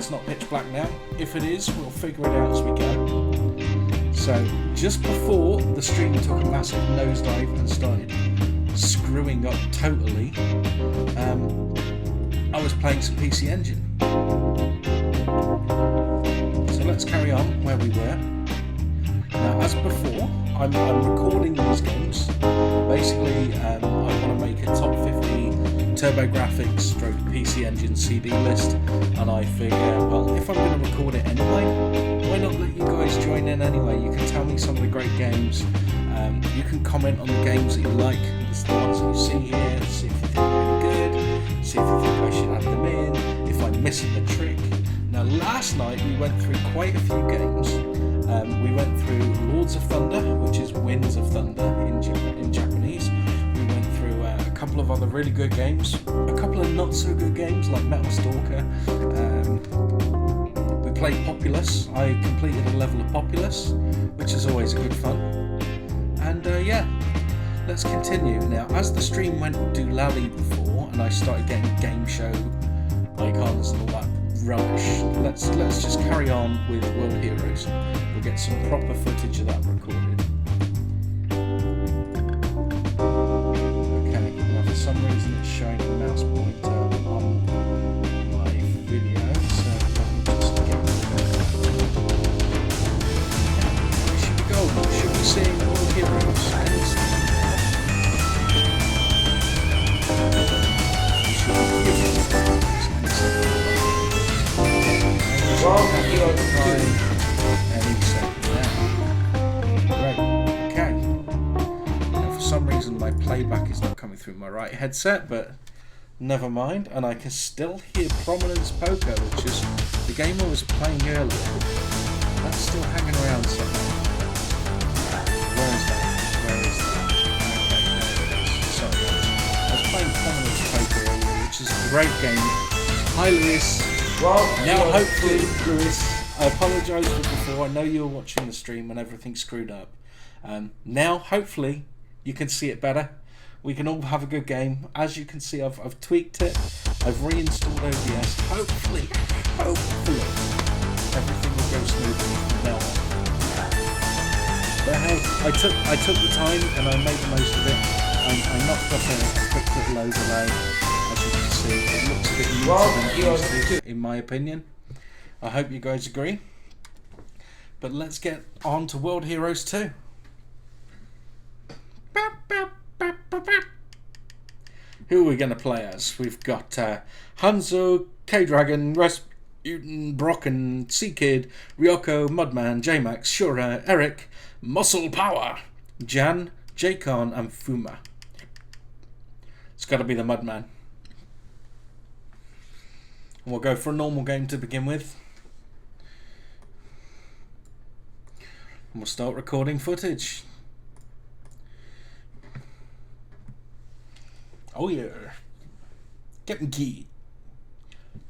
it's not pitch black now. If it is, we'll figure it out as we go. So, just before the stream took a massive nosedive and started screwing up totally, I was playing some PC Engine. So let's carry on where we were. Now, as before, I'm recording these games. Basically, I want to make a top 50 TurboGrafx stroke PC Engine CD list, and I figure, well, if I'm going to record it anyway, why not let you guys join in anyway? You can tell me some of the great games. You can comment on the games that you like, the ones that you see here, see if you think they're good, see if you think I should add them in, if I'm missing a trick. Now, last night we went through quite a few games. We went through Lords of Thunder, which is Winds of Thunder in Japanese. We went through a couple of other really good games, a couple of not so good games like Metal Stalker. We played Populous. I completed a level of Populous, which is always a good fun. And yeah, let's continue. Now, as the stream went doolally before, and I started getting game show icons and all that rubbish, let's just carry on with World Heroes. We'll get some proper footage of that recorded. Okay, now for some reason it's showing a mouse pointer on my video, so let me just get we should be golden. Should be seeing World Heroes. Great. Okay. Now for some reason my playback is not coming through my right headset, but never mind. And I can still hear Prominence Poker, which is the game I was playing earlier. That's still hanging around somewhere. Where is that? Where is that? Okay, there it is. Sorry, I was playing Prominence Poker earlier, which is a great game. Hi, Lewis. Well, now hopefully, Lewis, I apologise for before. I know you were watching the stream and everything screwed up. Now, hopefully, you can see it better. We can all have a good game. As you can see, I've tweaked it. I've reinstalled OBS. Hopefully, everything will go smoothly from now on. But hey, I took the time and I made the most of it. I knocked up a quick little overlay. As you can see, it looks a bit neater than it used to, in my opinion. I hope you guys agree. But let's get on to World Heroes 2. Who are we going to play as? We've got Hanzo, K-Dragon, Rasputin, Brocken, Sea-Kid, Ryoko, Mudman, J-Max, Shura, Eric, Muscle Power, Jan, J-Con, and Fuma. It's got to be the Mudman. And we'll go for a normal game to begin with. And we'll start recording footage. Oh yeah. Get 'em keyed.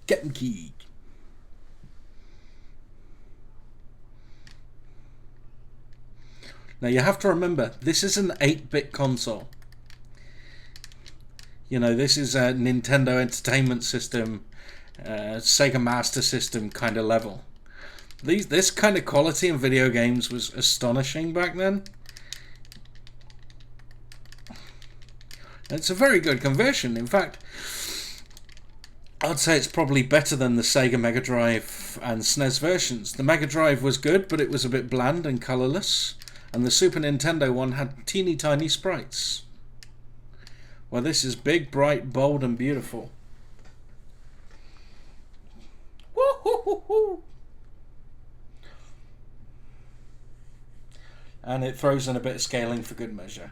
Get 'em keyed. Now you have to remember, this is an 8-bit console. You know, this is a Nintendo Entertainment System, Sega Master System kind of level. This kind of quality in video games was astonishing back then. It's a very good conversion. In fact, I'd say it's probably better than the Sega Mega Drive and SNES versions. The Mega Drive was good, but it was a bit bland and colourless. And the Super Nintendo one had teeny tiny sprites. Well, this is big, bright, bold, and beautiful. Woo-hoo-hoo-hoo. And it throws in a bit of scaling for good measure.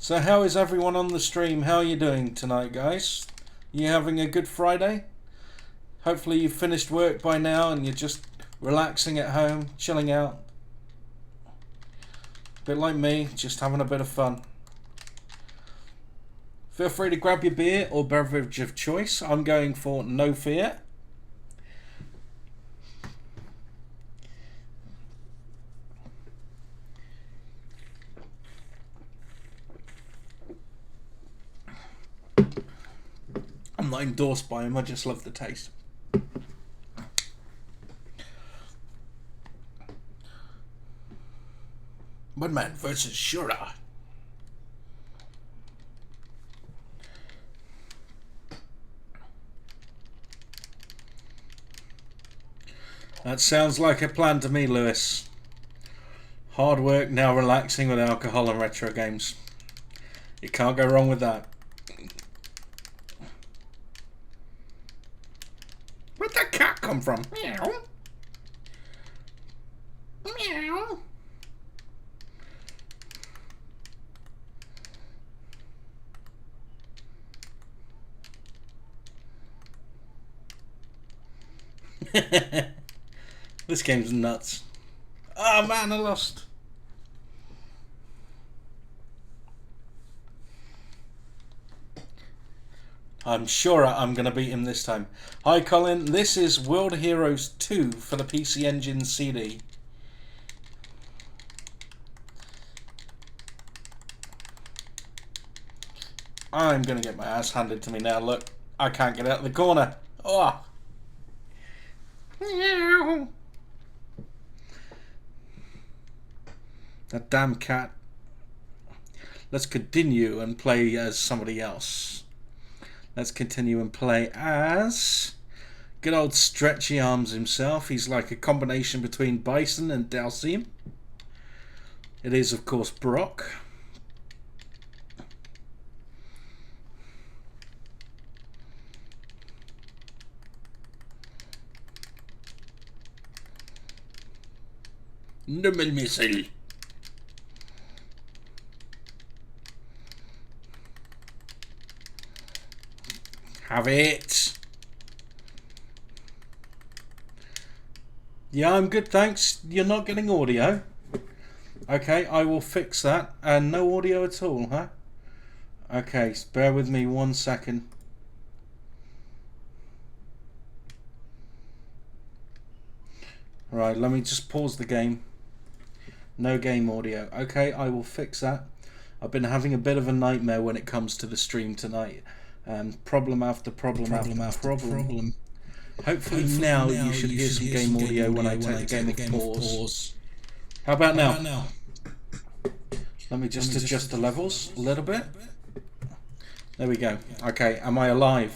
So how is everyone on the stream? How are you doing tonight, guys? You having a good Friday? Hopefully you've finished work by now and you're just relaxing at home, chilling out. A bit like me, just having a bit of fun. Feel free to grab your beer or beverage of choice. I'm going for no fear. I'm not endorsed by him, I just love the taste. Mudman versus Shura. That sounds like a plan to me, Lewis. Hard work, now relaxing with alcohol and retro games. You can't go wrong with that. Where'd that cat come from? Meow. Meow. This game's nuts. Oh man, I lost. I'm sure I'm going to beat him this time. Hi Colin, this is World Heroes 2 for the PC Engine CD. I'm going to get my ass handed to me now. Look, I can't get out of the corner. Oh. That damn cat. Let's continue and play as somebody else. Let's continue and play as good old Stretchy Arms himself. He's like a combination between Bison and Dalcium. It is, of course, Brock. Normal missile. Have it. Yeah, I'm good, thanks. You're not getting audio. Okay, I will fix that. And no audio at all, huh? Okay, bear with me 1 second. Right, let me just pause the game. No game audio. Okay, I will fix that. I've been having a bit of a nightmare when it comes to the stream tonight. Problem after problem after problem. Hopefully now you should hear some game audio when I take the game off pause. How about now? Let me just adjust the levels a little bit. There we go. Okay, am I alive?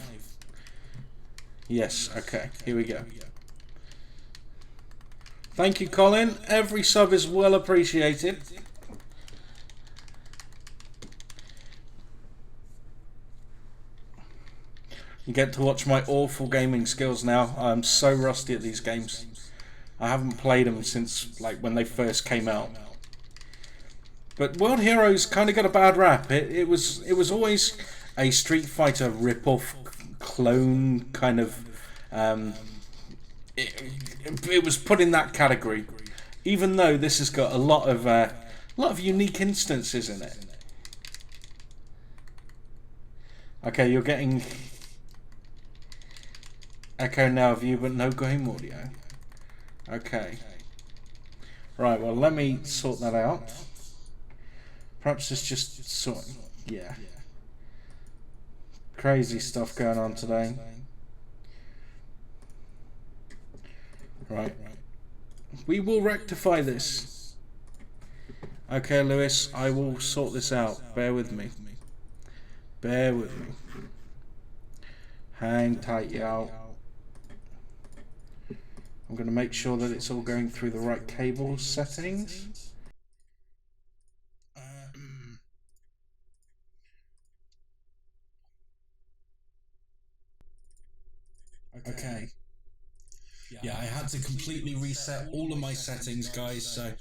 Yes, okay, here we go. Thank you, Colin. Every sub is well appreciated. You get to watch my awful gaming skills now. I'm so rusty at these games. I haven't played them since like when they first came out. But World Heroes kind of got a bad rap. It was always a Street Fighter rip-off clone kind of. It was put in that category, even though this has got a lot of unique instances in it. Okay, you're getting echo now of you, but no game audio. Okay. Right, well, let me sort that out. Perhaps it's just sort. Yeah. Crazy stuff going on today. Right. We will rectify this. Okay, Lewis, I will sort this out. Bear with me. Bear with me. Hang tight, y'all. I'm going to make sure that it's all going through the right cable settings. Okay. Yeah, I had to completely reset all of my settings, guys, so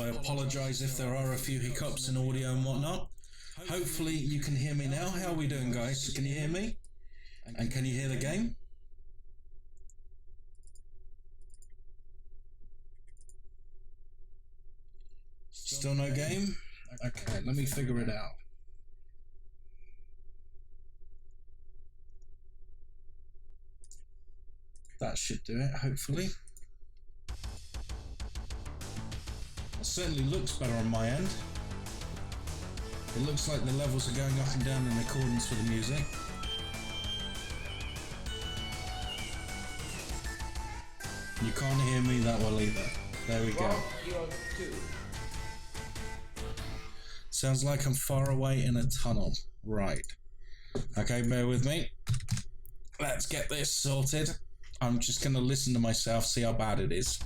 I apologize if there are a few hiccups in audio and whatnot. Hopefully you can hear me now. How are we doing, guys? Can you hear me? And can you hear the game? Still no game? Okay, let me figure it out. That should do it, hopefully. It certainly looks better on my end. It looks like the levels are going up and down in accordance with the music. You can't hear me that well either. There we go. Sounds like I'm far away in a tunnel. Right. Okay, bear with me. Let's get this sorted. I'm just going to listen to myself, see how bad it is.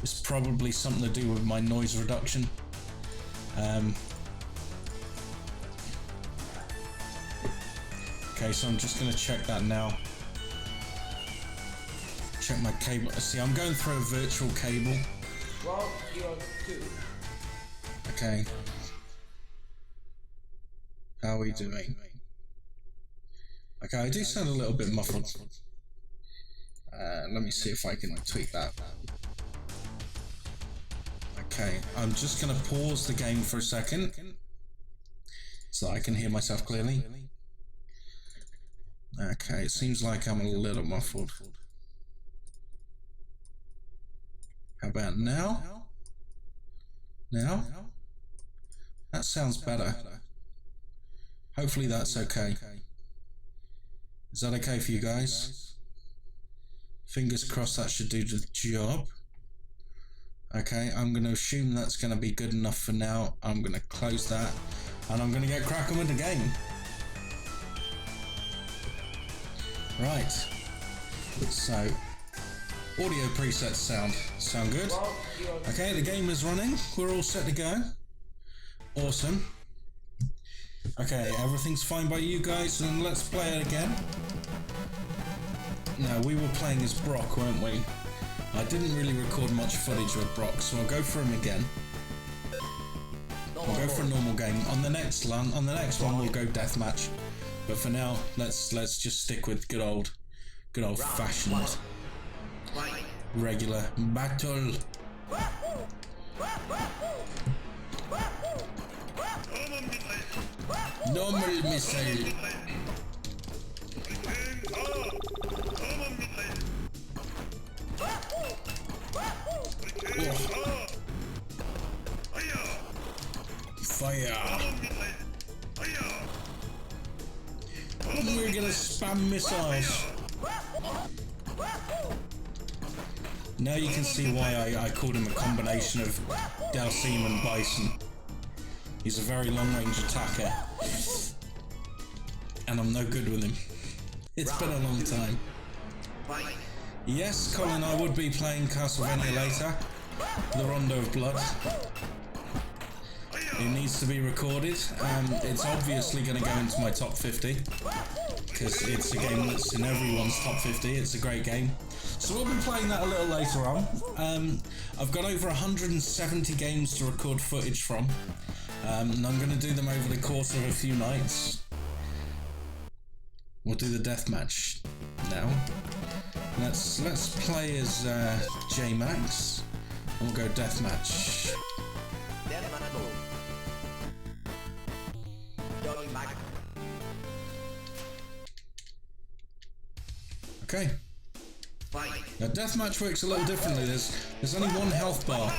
It's probably something to do with my noise reduction. Okay, so I'm just going to check that now. Check my cable. See, I'm going through a virtual cable. Okay. How are we doing? Okay, I do sound a little bit muffled. Let me see if I can tweak that. Okay, I'm just going to pause the game for a second so I can hear myself clearly. Okay, it seems like I'm a little muffled. How about now? Now? That sounds better. Hopefully that's okay. Is that okay for you guys? Fingers crossed that should do the job. Okay, I'm going to assume that's going to be good enough for now. I'm going to close that and I'm going to get cracking with the game. Right, so audio presets sound good. Okay, the game is running. We're all set to go. Awesome. Okay, everything's fine by you guys, and let's play it again. Now, we were playing as Brock, weren't we? I didn't really record much footage with Brock, so I'll go for him again. We'll go for a normal game. On the next one, we'll go Deathmatch. But for now, let's just stick with good old fashioned regular battle. Normal missile. Oh. Fire. We're gonna spam missiles. Now you can see why I called him a combination of Dalsim and Bison. He's a very long-range attacker, and I'm no good with him. It's been a long time. Yes, Colin, I would be playing Castlevania later, the Rondo of Blood. It needs to be recorded. It's obviously going to go into my top 50, because it's a game that's in everyone's top 50. It's a great game. So we'll be playing that a little later on. I've got over 170 games to record footage from, and I'm going to do them over the course of a few nights. We'll do the deathmatch now. Let's play as J-Max, and we'll go deathmatch. Okay. Now deathmatch works a little differently. There's only one health bar,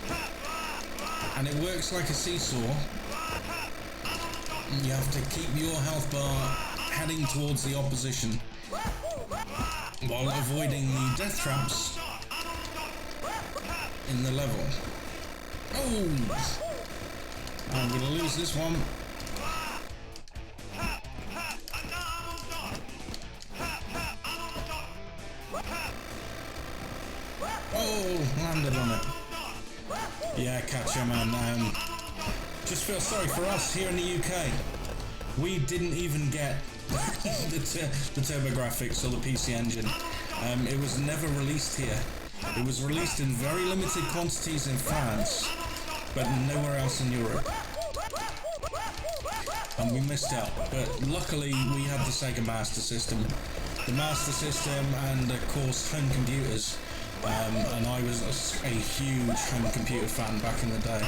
and it works like a seesaw. You have to keep your health bar heading towards the opposition while avoiding the death traps in the level. Oh! I'm gonna lose this one. Oh, landed on it. Yeah, catcher man. Just feel sorry for us here in the UK. We didn't even get the TurboGrafx or the PC Engine. It was never released here. It was released in very limited quantities in France, but nowhere else in Europe. And we missed out. But luckily, we had the Sega Master System. The Master System and, of course, home computers. And I was a huge home computer fan back in the day.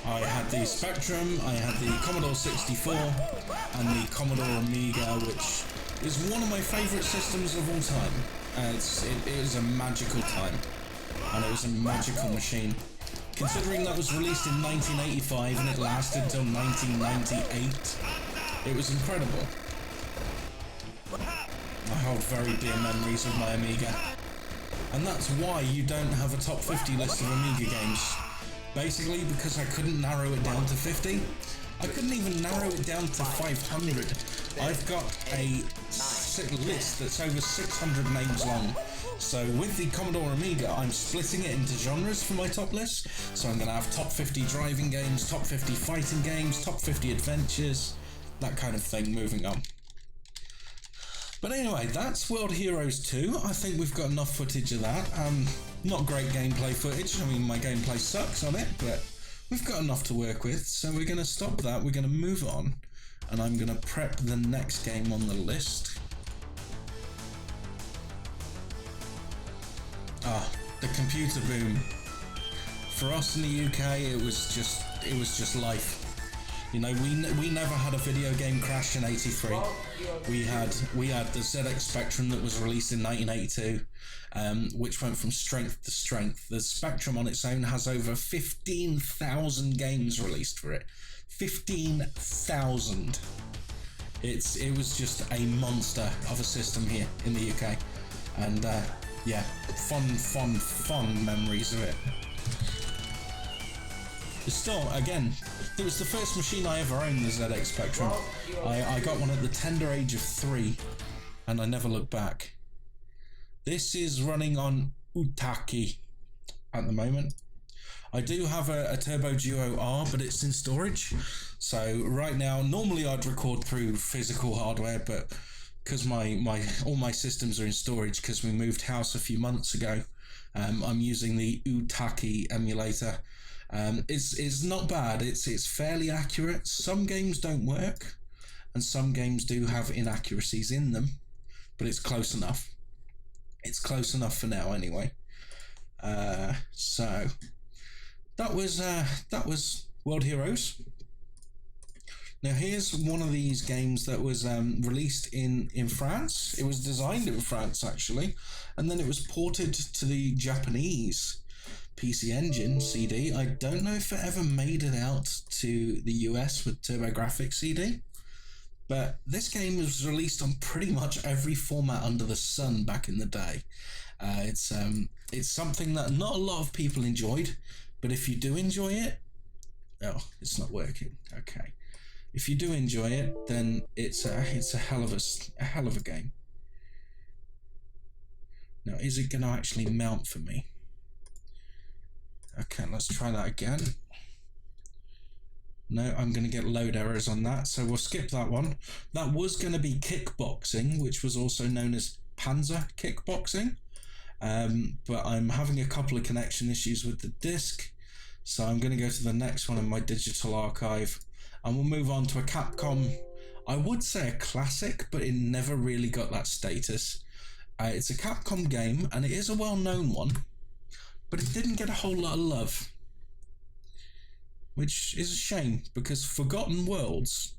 I had the Spectrum, I had the Commodore 64, and the Commodore Amiga, which is one of my favourite systems of all time. It was a magical time, and it was a magical machine. Considering that was released in 1985 and it lasted till 1998, it was incredible. I hold very dear memories of my Amiga. And that's why you don't have a top 50 list of Amiga games. Basically because I couldn't narrow it down to 50. I couldn't even narrow it down to 500. I've got a list that's over 600 names long. So with the Commodore Amiga, I'm splitting it into genres for my top list. So I'm going to have top 50 driving games, top 50 fighting games, top 50 adventures, that kind of thing, moving on. But anyway, that's World Heroes 2. I think we've got enough footage of that. Not great gameplay footage. I mean, my gameplay sucks on it, but we've got enough to work with. So we're going to stop that. We're going to move on. And I'm going to prep the next game on the list. The computer boom. For us in the UK, it was just life. You know, we never had a video game crash in '83. We had the ZX Spectrum that was released in 1982, which went from strength to strength. The Spectrum on its own has over 15,000 games released for it. 15,000. It was just a monster of a system here in the UK, and yeah, fun memories of it. It's still, again, it was the first machine I ever owned, the ZX Spectrum. I got one at the tender age of 3, and I never looked back. This is running on Utaki at the moment. I do have a Turbo Duo R, but it's in storage. So right now, normally I'd record through physical hardware, but because all my systems are in storage because we moved house a few months ago, I'm using the Utaki emulator. It's not bad. It's fairly accurate. Some games don't work, and some games do have inaccuracies in them, but it's close enough. It's close enough for now, anyway. So that was World Heroes. Now here's one of these games that was released in France. It was designed in France, actually, and then it was ported to the Japanese PC Engine CD. I don't know if it ever made it out to the US with TurboGrafx CD, but this game was released on pretty much every format under the sun back in the day. It's something that not a lot of people enjoyed, but if you do enjoy it, oh, it's not working. Okay, if you do enjoy it, then it's a hell of a game. Now, is it going to actually mount for me? Okay, let's try that again. No, I'm going to get load errors on that, so we'll skip that one. That was going to be kickboxing, which was also known as Panzer Kickboxing, but I'm having a couple of connection issues with the disc, so I'm going to go to the next one in my digital archive, and we'll move on to a Capcom, I would say a classic, but it never really got that status. It's a Capcom game, and it is a well-known one, but it didn't get a whole lot of love, which is a shame, because Forgotten Worlds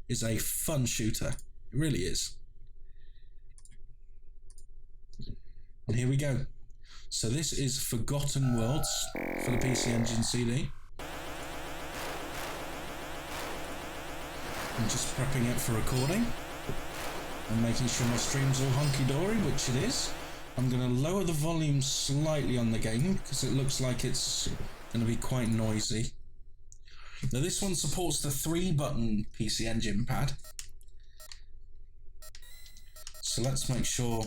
is a fun shooter. It really is. And here we go. So this is Forgotten Worlds for the PC Engine CD. I'm just prepping it for recording and making sure my stream's all hunky-dory, which it is. I'm going to lower the volume slightly on the game because it looks like it's going to be quite noisy. Now this one supports the 3-button PC Engine pad. So let's make sure,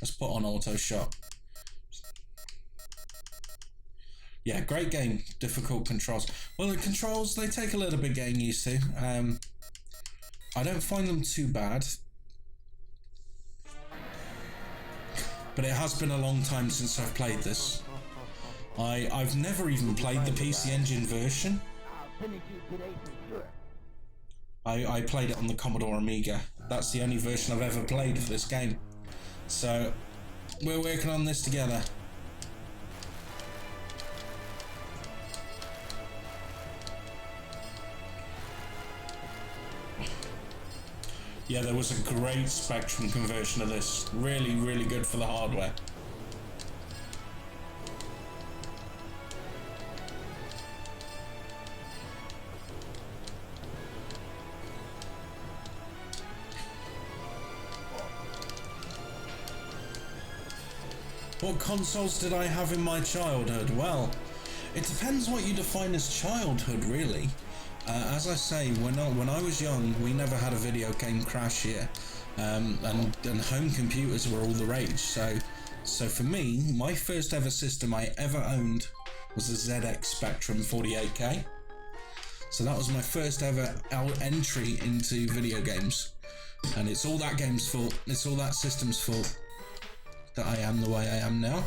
let's put on auto shot. Yeah, great game, difficult controls. Well, the controls, they take a little bit getting used to. I don't find them too bad. But it has been a long time since I've played this. I've never even played the PC Engine version. I played it on the Commodore Amiga. That's the only version I've ever played for this game. So, we're working on this together. Yeah, there was a great Spectrum conversion of this. Really, really good for the hardware. What consoles did I have in my childhood? Well, it depends what you define as childhood, really. As I say, when I was young, we never had a video game crash here, and home computers were all the rage. So for me, my first ever system I ever owned was a ZX Spectrum 48K. So that was my first ever entry into video games, and it's all that game's fault. It's all that system's fault that I am the way I am now,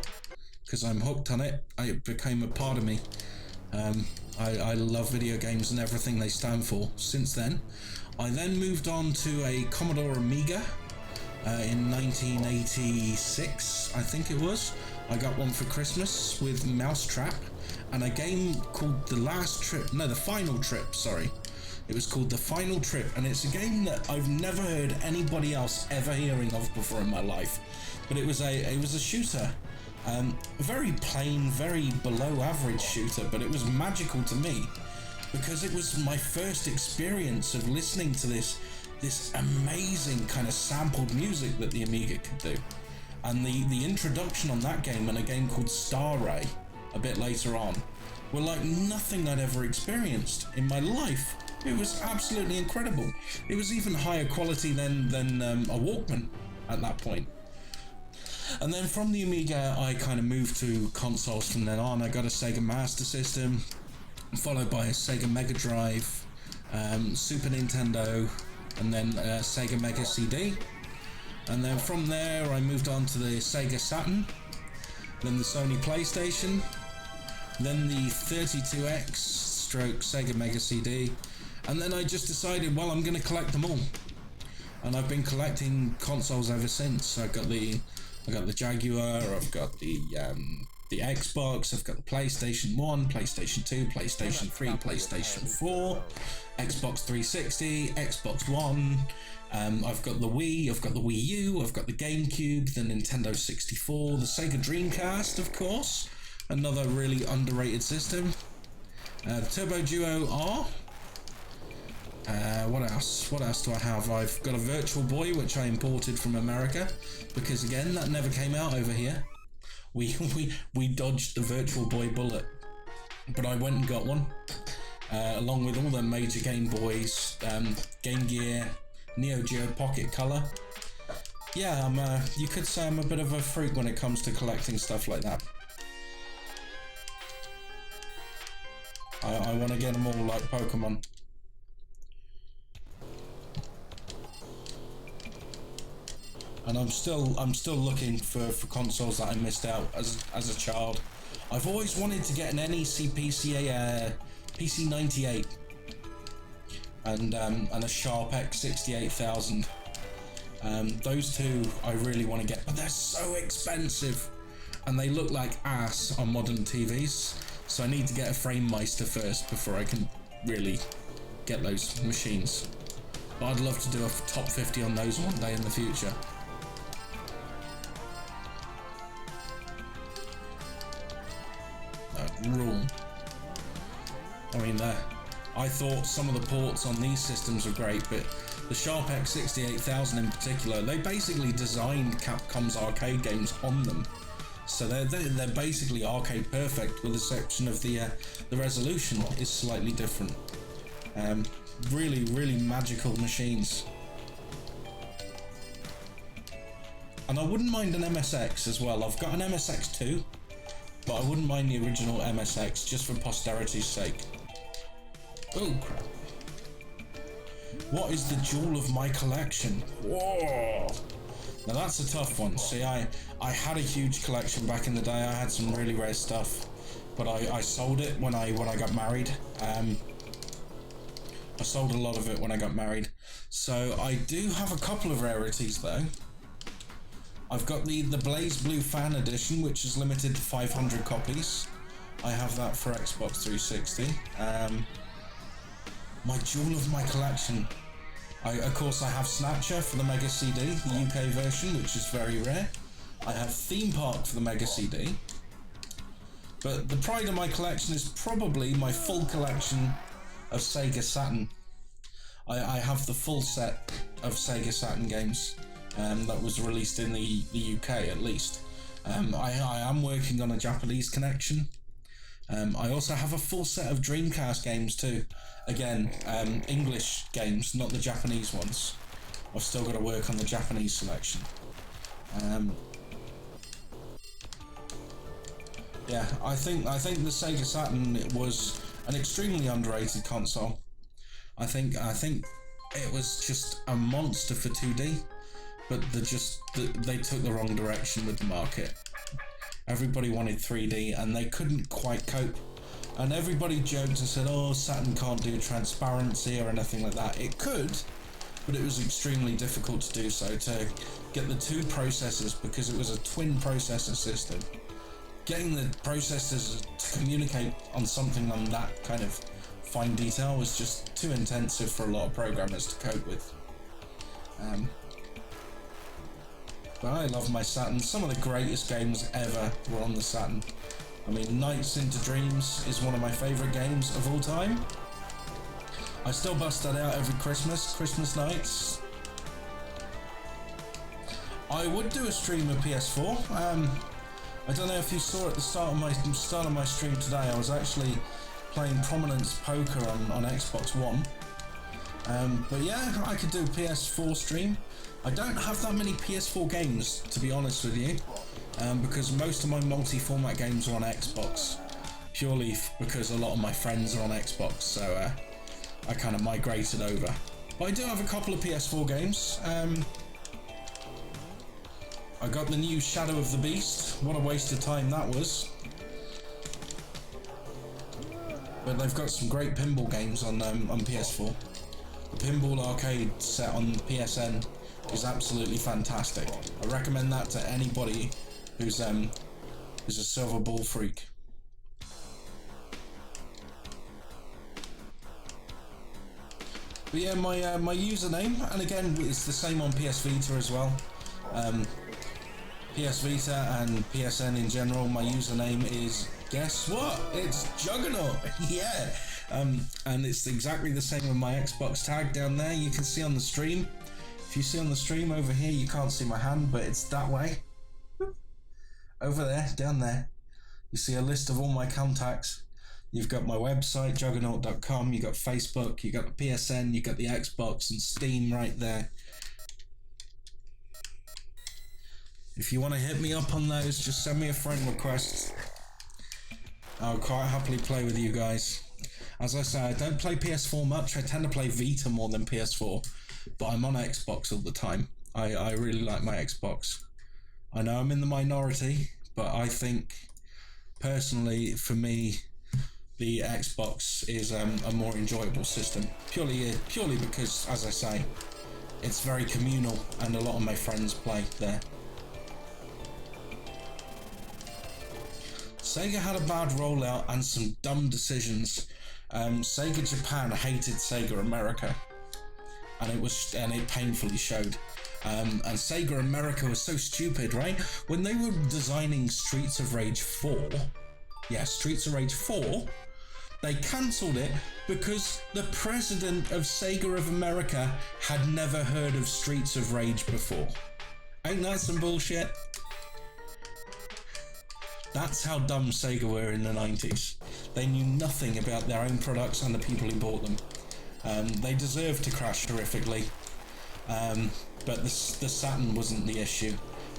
because I'm hooked on it. It became a part of me. I love video games and everything they stand for. Since then, I then moved on to a Commodore Amiga in 1986, I think it was. I got one for Christmas with Mousetrap and a game called The Final Trip, sorry. It was called The Final Trip, and it's a game that I've never heard anybody else ever hearing of before in my life. But it was a shooter. Very plain, very below average shooter, but it was magical to me because it was my first experience of listening to this amazing kind of sampled music that the Amiga could do. And the introduction on that game and a game called Star Ray a bit later on were like nothing I'd ever experienced in my life. It was absolutely incredible. It was even higher quality than a Walkman at that point. And then from the Amiga, I kind of moved to consoles from then on. I got a Sega Master System, followed by a Sega Mega Drive, Super Nintendo, and then Sega Mega CD. And then from there, I moved on to the Sega Saturn, then the Sony PlayStation, then the 32X stroke Sega Mega CD, and then I just decided, well, I'm going to collect them all. And I've been collecting consoles ever since. I got the Jaguar, I've got the Xbox, I've got the PlayStation 1, PlayStation 2, PlayStation 3, PlayStation 4, Xbox 360, Xbox One, I've got the Wii, I've got the Wii U, I've got the GameCube, the Nintendo 64, the Sega Dreamcast, of course, another really underrated system, the Turbo Duo R. What else do I have? I've got a Virtual Boy, which I imported from America, because again, that never came out over here. We dodged the Virtual Boy bullet, but I went and got one, along with all the major Game Boys, Game Gear, Neo-Geo Pocket Color. Yeah, you could say I'm a bit of a freak when it comes to collecting stuff like that. I want to get them all like Pokemon. And I'm still looking for consoles that I missed out as a child. I've always wanted to get an NEC PC98 and a Sharp X68000. Those two I really want to get, but they're so expensive and they look like ass on modern TVs. So I need to get a FrameMeister first before I can really get those machines. But I'd love to do a top 50 on those one day in the future. Rule. I mean, I thought some of the ports on these systems were great, but the Sharp X68000 in particular, they basically designed Capcom's arcade games on them. So they're basically arcade perfect, with the exception of the resolution is slightly different. Really, really magical machines. And I wouldn't mind an MSX as well. I've got an MSX2. But I wouldn't mind the original MSX just for posterity's sake. Oh crap. What is the jewel of my collection? Whoa! Now that's a tough one. See, I had a huge collection back in the day. I had some really rare stuff, but I sold it when I got married. I sold a lot of it when I got married. So I do have a couple of rarities though. I've got the Blaze Blue Fan Edition, which is limited to 500 copies. I have that for Xbox 360. My jewel of my collection. Of course, I have Snatcher for the Mega CD, the UK version, which is very rare. I have Theme Park for the Mega CD. But the pride of my collection is probably my full collection of Sega Saturn. I have the full set of Sega Saturn games. That was released in the UK at least. I am working on a Japanese connection. I also have a full set of Dreamcast games too. Again, English games, not the Japanese ones. I've still got to work on the Japanese selection. Yeah, I think the Sega Saturn was an extremely underrated console. I think it was just a monster for 2D, but they took the wrong direction with the market. Everybody wanted 3D and they couldn't quite cope. And everybody joked and said, oh, Saturn can't do transparency or anything like that. It could, but it was extremely difficult to do so, to get the two processors, because it was a twin processor system. Getting the processors to communicate on something on that kind of fine detail was just too intensive for a lot of programmers to cope with. But I love my Saturn. Some of the greatest games ever were on the Saturn. I mean, Nights into Dreams is one of my favourite games of all time. I still bust that out every Christmas nights. I would do a stream of PS4. I don't know if you saw at the start of my stream today, I was actually playing Prominence Poker on Xbox One. But yeah, I could do a PS4 stream. I don't have that many PS4 games, to be honest with you, because most of my multi-format games are on Xbox, purely because a lot of my friends are on Xbox, so I kind of migrated over. But I do have a couple of PS4 games. I got the new Shadow of the Beast. What a waste of time that was. But they've got some great pinball games on PS4. The Pinball Arcade set on PSN is absolutely fantastic. I recommend that to anybody who's a silver ball freak. But yeah, my username, and again it's the same on PS Vita as well. PS Vita and PSN in general, my username is, guess what? It's Juggernaut. Yeah. And it's exactly the same with my Xbox tag down there. You can see on the stream. If you see on the stream over here, you can't see my hand, but it's that way. Over there, down there, you see a list of all my contacts. You've got my website, juggernaut.com, you got Facebook, you got the PSN, you got the Xbox and Steam right there. If you want to hit me up on those, just send me a friend request. I'll quite happily play with you guys. As I say, I don't play PS4 much. I tend to play Vita more than PS4, but I'm on Xbox all the time. I really like my Xbox. I know I'm in the minority, but I think, personally, for me, the Xbox is a more enjoyable system. Purely because, as I say, it's very communal, and a lot of my friends play there. Sega had a bad rollout and some dumb decisions. Sega Japan hated Sega America, and it painfully showed. And Sega America was so stupid, right? When they were designing Streets of Rage 4, Streets of Rage 4, they cancelled it because the president of Sega of America had never heard of Streets of Rage before. Ain't that some bullshit? That's how dumb Sega were in the 90s. They knew nothing about their own products and the people who bought them. They deserved to crash horrifically. But the Saturn wasn't the issue,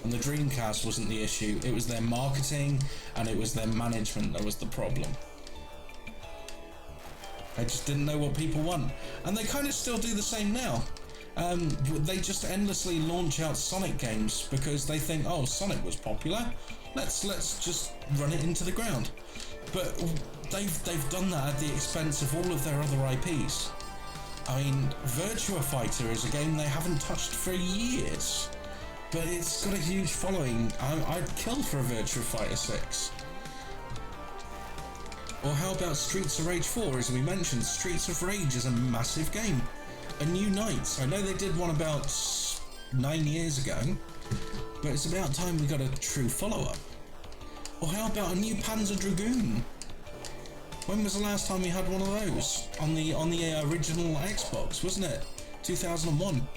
and the Dreamcast wasn't the issue. It was their marketing and it was their management that was the problem. They just didn't know what people want, and they kind of still do the same now. They just endlessly launch out Sonic games because they think, oh, Sonic was popular, let's just run it into the ground. But they've done that at the expense of all of their other IPs. I mean, Virtua Fighter is a game they haven't touched for years, but it's got a huge following. I'd kill for a Virtua Fighter 6. Or how about Streets of Rage 4? As we mentioned, Streets of Rage is a massive game. A New Nights. I know they did one about 9 years ago, but it's about time we got a true follow-up. Or how about a new Panzer Dragoon? When was the last time we had one of those? On the original Xbox, wasn't it? 2001.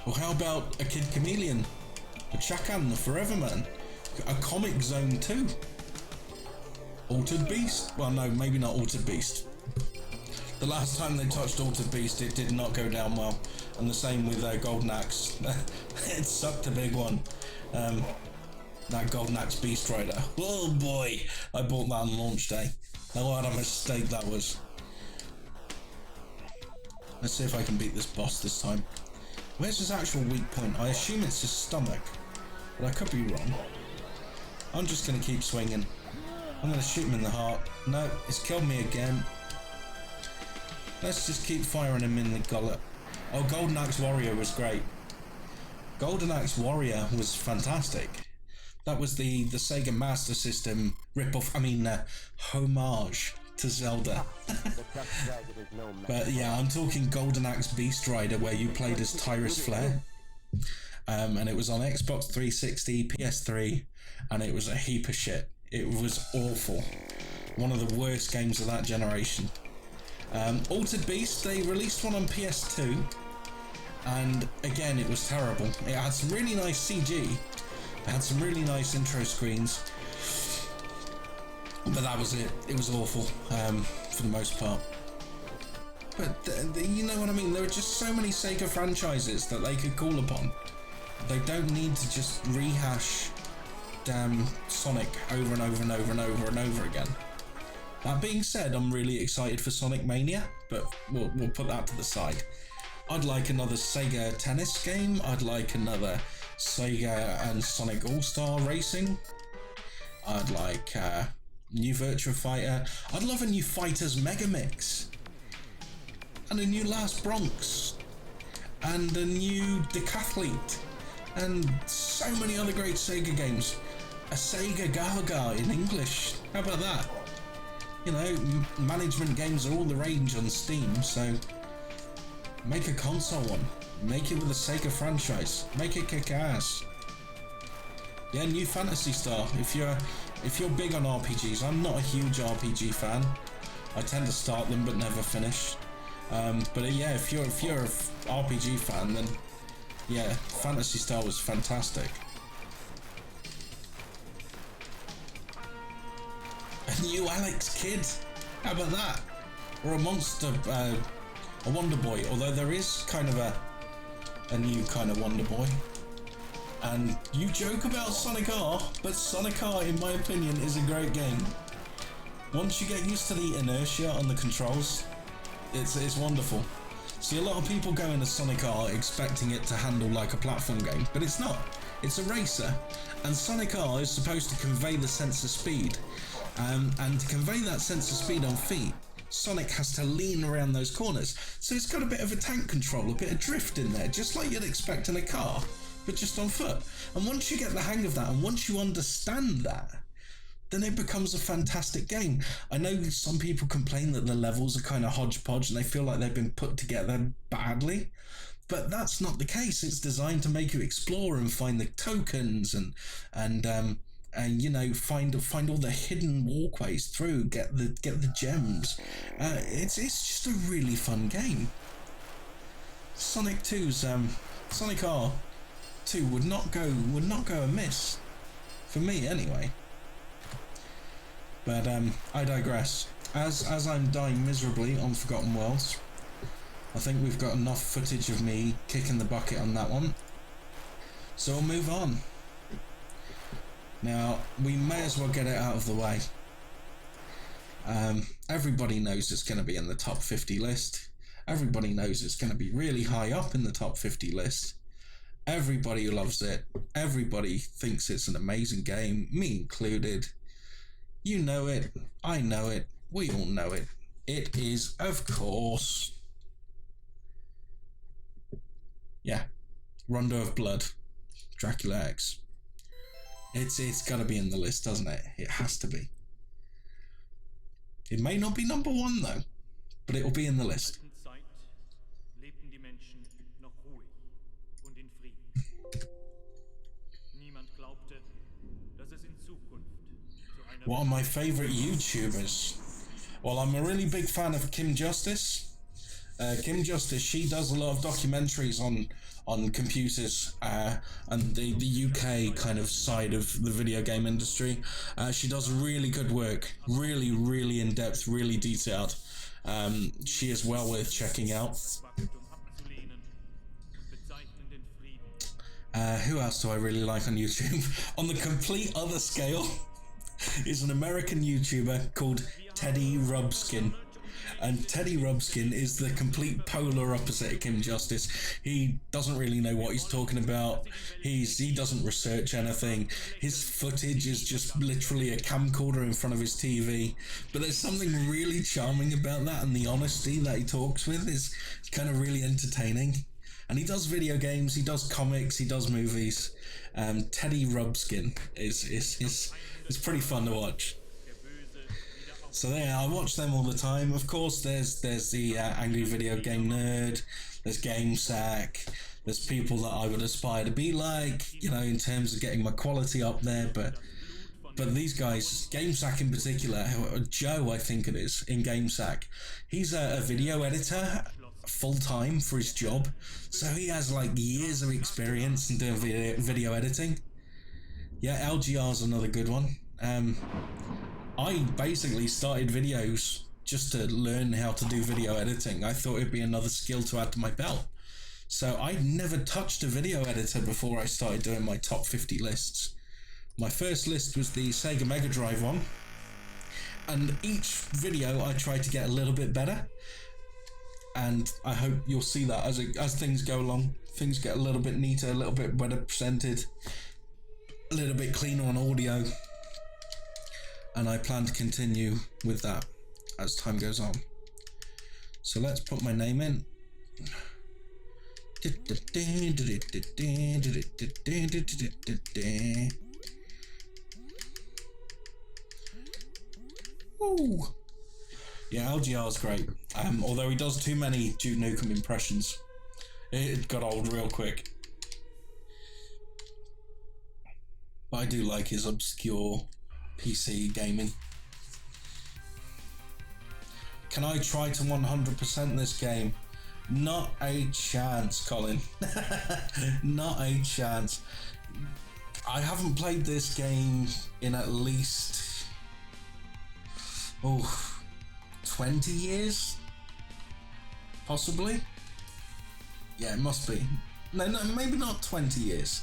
Or how about a Kid Chameleon? the Chakan, the Forever Man, a Comic Zone 2, Altered Beast. Well, no, maybe not Altered Beast. The last time they touched Altered Beast, it did not go down well, and the same with Golden Axe. It sucked a big one. That Golden Axe Beast Rider. Oh boy, I bought that on launch day. Oh, what a mistake that was. Let's see if I can beat this boss this time. Where's his actual weak point? I assume it's his stomach, but I could be wrong. I'm just going to keep swinging. I'm going to shoot him in the heart. No, he's killed me again. Let's just keep firing him in the gullet. Oh, Golden Axe Warrior was great. Golden Axe Warrior was fantastic. That was the Sega Master System rip-off, homage to Zelda. But yeah, I'm talking Golden Axe Beast Rider, where you played as Tyrus Flare. And it was on Xbox 360, PS3, and it was a heap of shit. It was awful. One of the worst games of that generation. Altered Beast, they released one on PS2, and again, it was terrible. It had some really nice CG, it had some really nice intro screens, but that was it. It was awful, for the most part. But you know what I mean? There are just so many Sega franchises that they could call upon. They don't need to just rehash damn Sonic over and over and over and over and over again. That being said, I'm really excited for Sonic Mania, but we'll put that to the side. I'd like another Sega tennis game. I'd like another Sega and Sonic All-Star Racing. I'd like new Virtua Fighter. I'd love a new Fighters Mega Mix. And a new Last Bronx. And a new Decathlete. And so many other great Sega games. A Sega Gaga in English. How about that? You know, management games are all the rage on Steam, so make a console one. Make it with a Sega franchise. Make it kick ass. Yeah, new Phantasy Star. If you're big on RPGs, I'm not a huge RPG fan. I tend to start them but never finish. But yeah, if you're a RPG fan, then yeah, Phantasy Star was fantastic. A new Alex Kidd, how about that? Or a monster, a Wonder Boy, although there is kind of a new kind of Wonder Boy. And you joke about Sonic R, but Sonic R, in my opinion, is a great game. Once you get used to the inertia on the controls, it's wonderful. See, a lot of people go into Sonic R expecting it to handle like a platform game, but it's not. It's a racer, and Sonic R is supposed to convey the sense of speed. And to convey that sense of speed on feet, Sonic has to lean around those corners. So it's got a bit of a tank control, a bit of drift in there, just like you'd expect in a car, but just on foot. And once you get the hang of that, and once you understand that, then it becomes a fantastic game. I know some people complain that the levels are kind of hodgepodge and they feel like they've been put together badly, but that's not the case. It's designed to make you explore and find the tokens and you know, find all the hidden walkways through, get the gems. It's just a really fun game. Sonic 2's Sonic R 2 would not go amiss for me anyway. But I digress. As I'm dying miserably on Forgotten Worlds, I think we've got enough footage of me kicking the bucket on that one. So we'll move on. Now, we may as well get it out of the way. Everybody knows it's going to be in the top 50 list. Everybody knows it's going to be really high up in the top 50 list. Everybody loves it. Everybody thinks it's an amazing game, me included. You know it. I know it. We all know it. It is, of course... yeah. Rondo of Blood. Dracula X. It's got to be in the list, doesn't it? It has to be. It may not be number one, though, but it will be in the list. One of my favourite YouTubers. Well, I'm a really big fan of Kim Justice. Kim Justice, she does a lot of documentaries on computers and the UK kind of side of the video game industry. She does really good work, really in depth, really detailed. She is well worth checking out. Who else do I really like on YouTube? On the complete other scale is an American YouTuber called Teddy Rubskin. And Teddy Rubskin is the complete polar opposite of Kim Justice. He doesn't really know what he's talking about. He doesn't research anything. His footage is just literally a camcorder in front of his TV. But there's something really charming about that, and the honesty that he talks with is kind of really entertaining. And he does video games, he does comics, he does movies. Teddy Rubskin is pretty fun to watch. So there, I watch them all the time. Of course, there's the Angry Video Game Nerd, there's GameSack, there's people that I would aspire to be like, you know, in terms of getting my quality up there, but these guys, GameSack in particular, Joe I think it is, in GameSack, he's a video editor full-time for his job, so he has like years of experience in doing video editing. Yeah, LGR's another good one. I basically started videos just to learn how to do video editing. I thought it'd be another skill to add to my belt. So I'd never touched a video editor before I started doing my top 50 lists. My first list was the Sega Mega Drive one, and each video I tried to get a little bit better, and I hope you'll see that as things go along. Things get a little bit neater, a little bit better presented, a little bit cleaner on audio, and I plan to continue with that as time goes on. So let's put my name in. Ooh. Yeah, LGR is great. Although he does too many Duke Nukem impressions. It got old real quick. But I do like his obscure PC gaming. Can I try to 100% this game? Not a chance, Colin. Not a chance. I haven't played this game in at least 20 years? Possibly? Yeah, it must be. No, maybe not 20 years.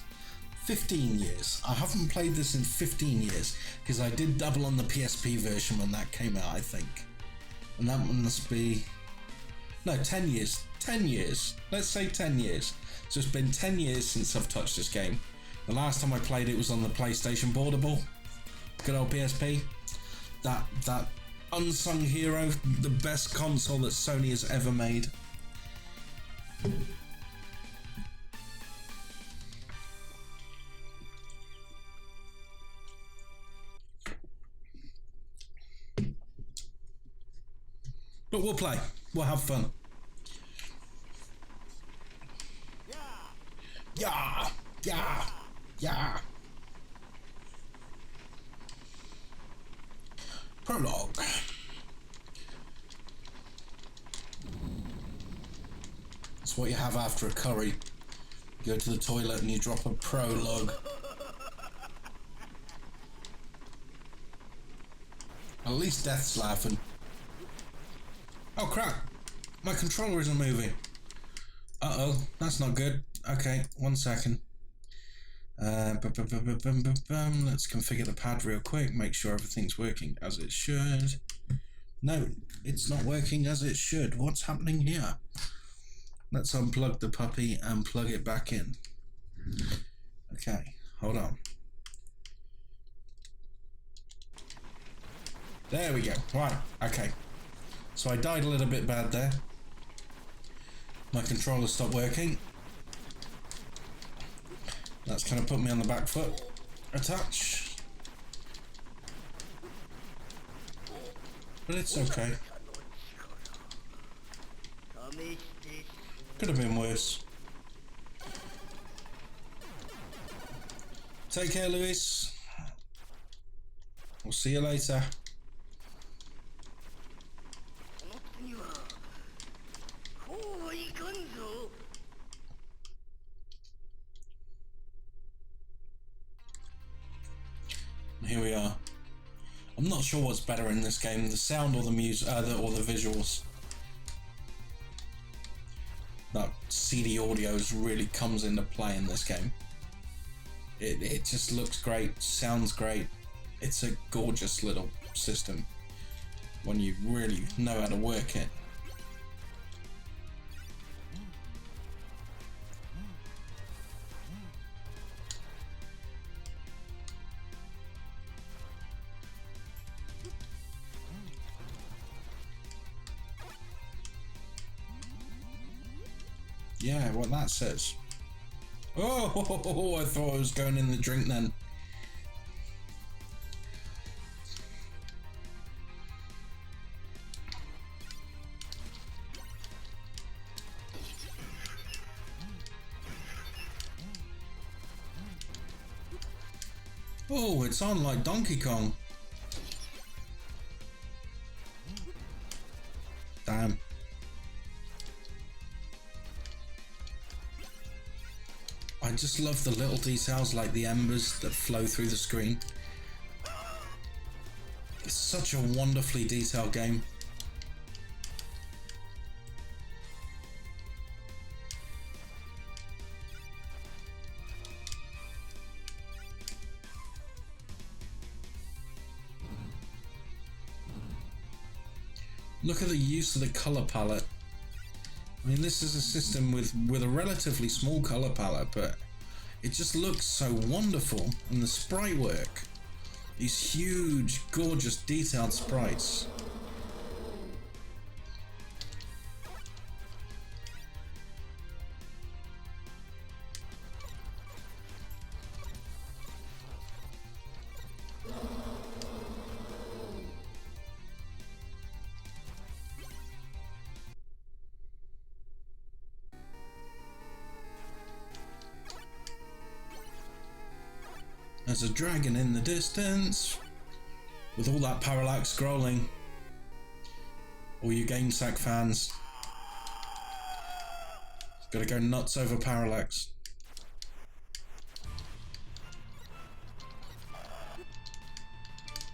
15 years. I haven't played this in 15 years, because I did double on the PSP version when that came out, I think. And that one must be... No, 10 years. 10 years. Let's say 10 years. So it's been 10 years since I've touched this game. The last time I played it was on the PlayStation Portable. Good old PSP. That unsung hero, the best console that Sony has ever made. But we'll play. We'll have fun. Yeah. Prologue. That's what you have after a curry. You go to the toilet and you drop a prologue. At least Death's laughing. Oh crap! My controller isn't moving. Uh-oh, that's not good. Okay, 1 second. Let's configure the pad real quick, make sure everything's working as it should. No, it's not working as it should. What's happening here? Let's unplug the puppy and plug it back in. Okay, hold on. There we go. Right, okay. So I died a little bit bad there. My controller stopped working. That's kind of put me on the back foot a touch. But it's okay. Could have been worse. Take care, Luis. We'll see you later. we are. I'm not sure what's better in this game, the sound or the music, or the visuals. That CD audio really comes into play in this game. It just looks great, sounds great. It's a gorgeous little system when you really know how to work it. Yeah, what that says. Oh, I thought I was going in the drink then. Oh, it's on like Donkey Kong. Damn. I just love the little details like the embers that flow through the screen. It's such a wonderfully detailed game. Look at the use of the color palette. I mean, this is a system with a relatively small color palette, but it just looks so wonderful. And the sprite work, these huge, gorgeous, detailed sprites. There's a dragon in the distance with all that parallax scrolling. All you GameSack fans, gotta go nuts over parallax.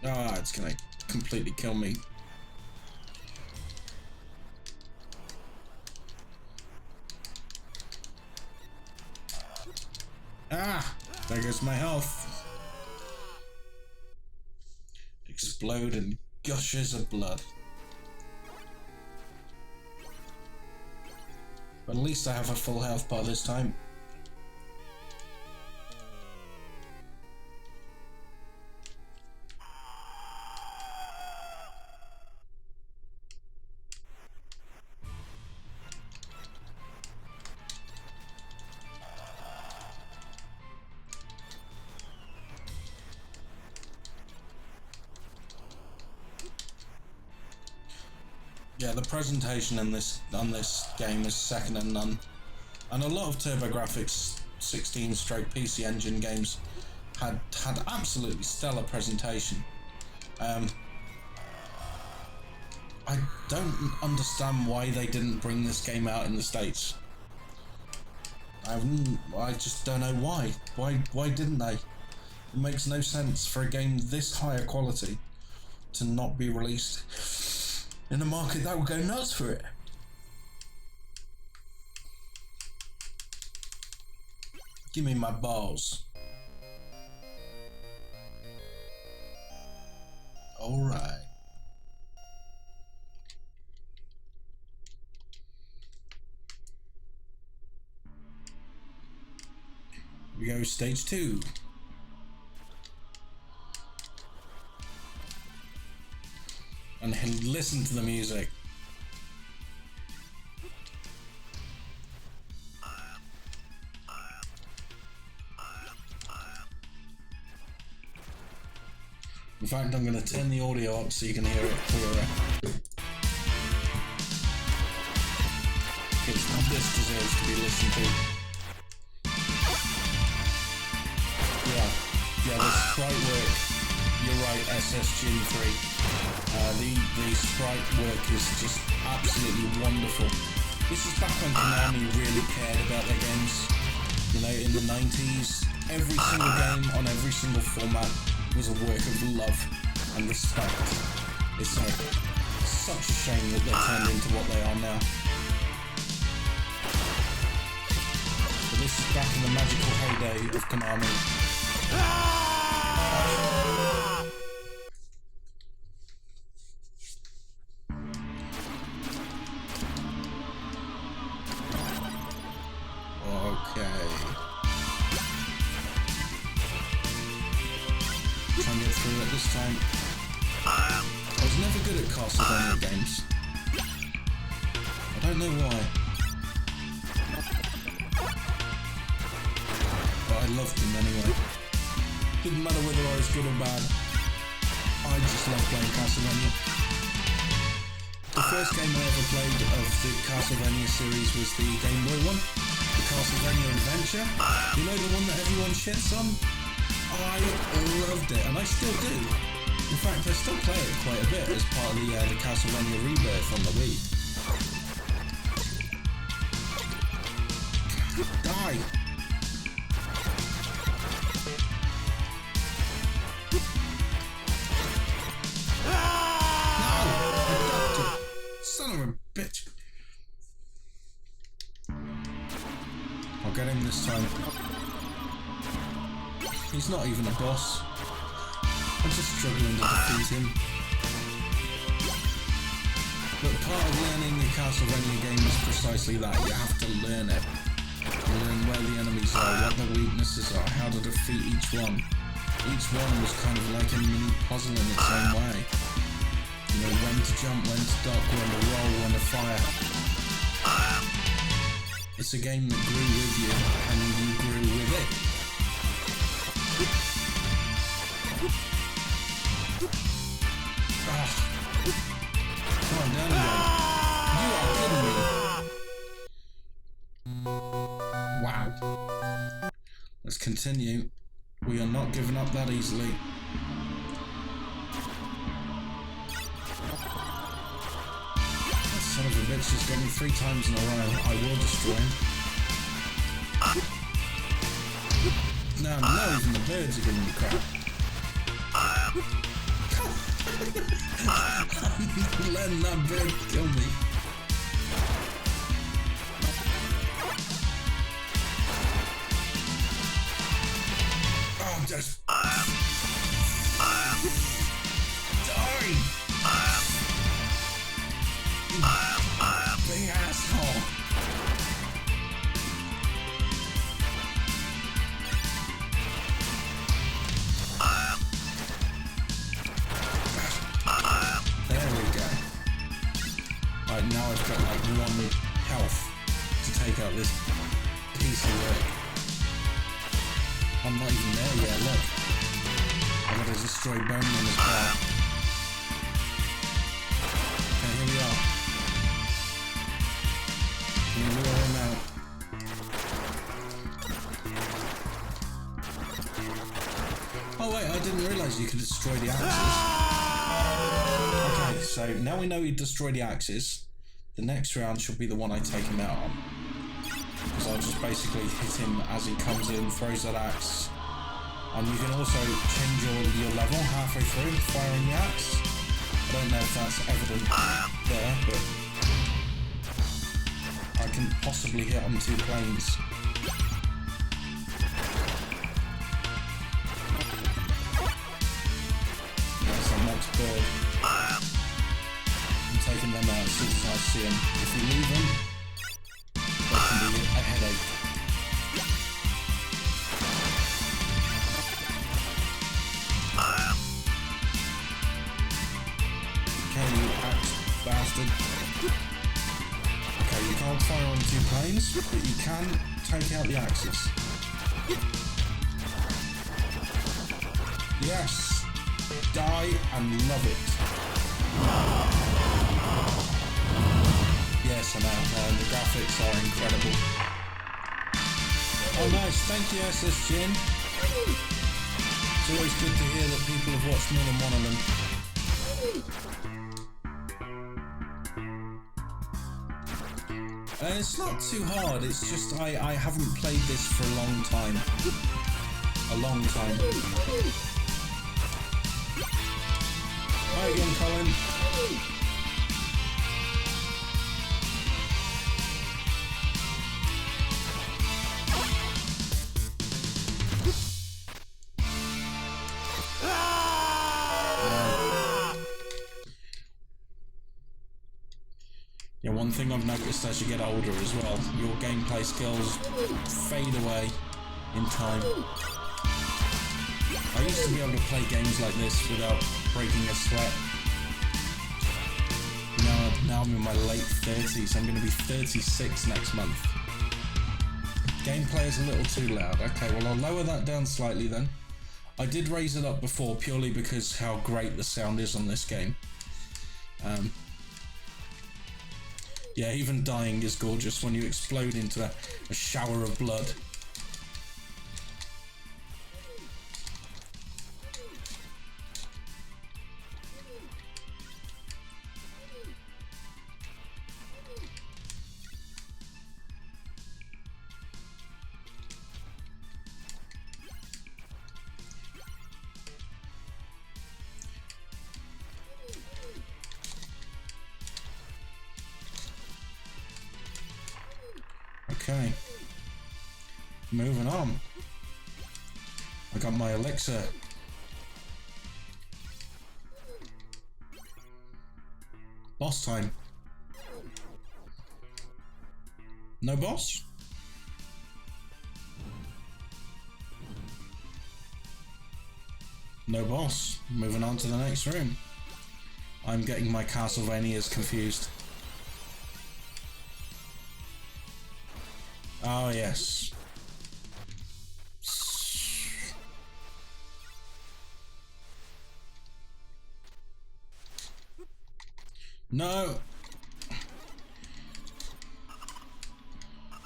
Ah, it's gonna completely kill me. Ah, there goes my health. Explode in gushes of blood. But at least I have a full health bar this time. Yeah, the presentation in on this game is second to none, and a lot of TurboGrafx 16/PC Engine games had absolutely stellar presentation. I don't understand why they didn't bring this game out in the States. I just don't know why. Why didn't they? It makes no sense for a game this higher quality to not be released in a market that would go nuts for it. Give me my balls. Alright. We go stage 2. And listen to the music. In fact, I'm going to turn the audio up so you can hear it clearer. This deserves to be listened to. Yeah, the sprite work. You're right, SSG3. The sprite work is just absolutely wonderful. This is back when Konami really cared about their games. You know, in the 90s, every single game on every single format was a work of love and respect. It's such a shame that they turned into what they are now. But this is back in the magical heyday of Konami. Okay. Try and get through it this time. I was never good at Castlevania games. I don't know why. But I loved them anyway. Didn't matter whether I was good or bad. I just loved playing Castlevania. The first game I ever played of the Castlevania series was the Game Boy one. The Castlevania Adventure. You know, the one that everyone shits on? I loved it, and I still do. In fact, I still play it quite a bit as part of the Castlevania Rebirth on the Wii. Die! No! I ducked it! Son of a bitch! I'll get him this time. He's not even a boss. I'm just struggling to defeat him. But part of learning a Castlevania game is precisely that. You have to learn it. You learn where the enemies are, what the weaknesses are, how to defeat each one. Each one was kind of like a mini puzzle in its own way. You know, when to jump, when to duck, when to roll, when to fire. It's a game that grew with you, and you grew with it. Come on, down again. You are kidding me. Wow. Let's continue. We are not giving up that easily. That son of a bitch has got me 3 times in a row. I will destroy him. No, even the birds are giving me crap. I'm letting that bird kill me. Oh, just die! Big asshole! Now I've got like 1 health to take out this piece of work. I'm not even there yet, look. I've got to destroy Bony on this bar. Okay, here we are. I'm gonna lure him out. Oh wait, I didn't realise you could destroy the axes. Okay, so now we know you destroy the axes. The next round should be the one I take him out on. Because I'll just basically hit him as he comes in, throws that axe. And you can also change your level halfway through firing the axe. I don't know if that's evident there, but I can possibly hit on 2 planes. That's the next bird. Taking them out as soon as I see them. If we leave them, that can be a headache. Okay, you axe bastard. Okay, you can't fire on 2 planes, but you can take out the axes. Yes! Die and love it. Yes, I'm out there, and the graphics are incredible. Oh nice, thank you SS Jin. It's always good to hear that people have watched more than one of them. It's not too hard, it's just I haven't played this for a long time. A long time. Try again, Colin. Yeah, one thing I've noticed as you get older as well, your gameplay skills fade away in time. I used to be able to play games like this without breaking a sweat. Now I'm in my late 30s. I'm going to be 36 next month. Gameplay is a little too loud. Okay, well I'll lower that down slightly then. I did raise it up before purely because how great the sound is on this game. Yeah, even dying is gorgeous when you explode into a shower of blood. Okay, moving on. I got my elixir. Boss time. No boss? No boss. Moving on to the next room. I'm getting my Castlevanias confused. Oh, yes. No!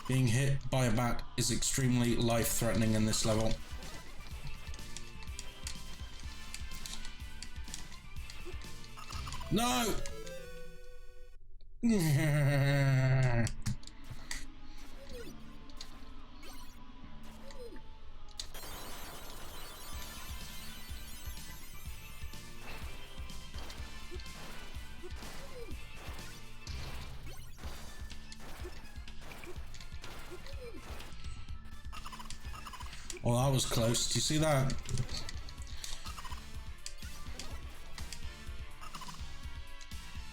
Being hit by a bat is extremely life-threatening in this level. No! Well, that was close. Do you see that?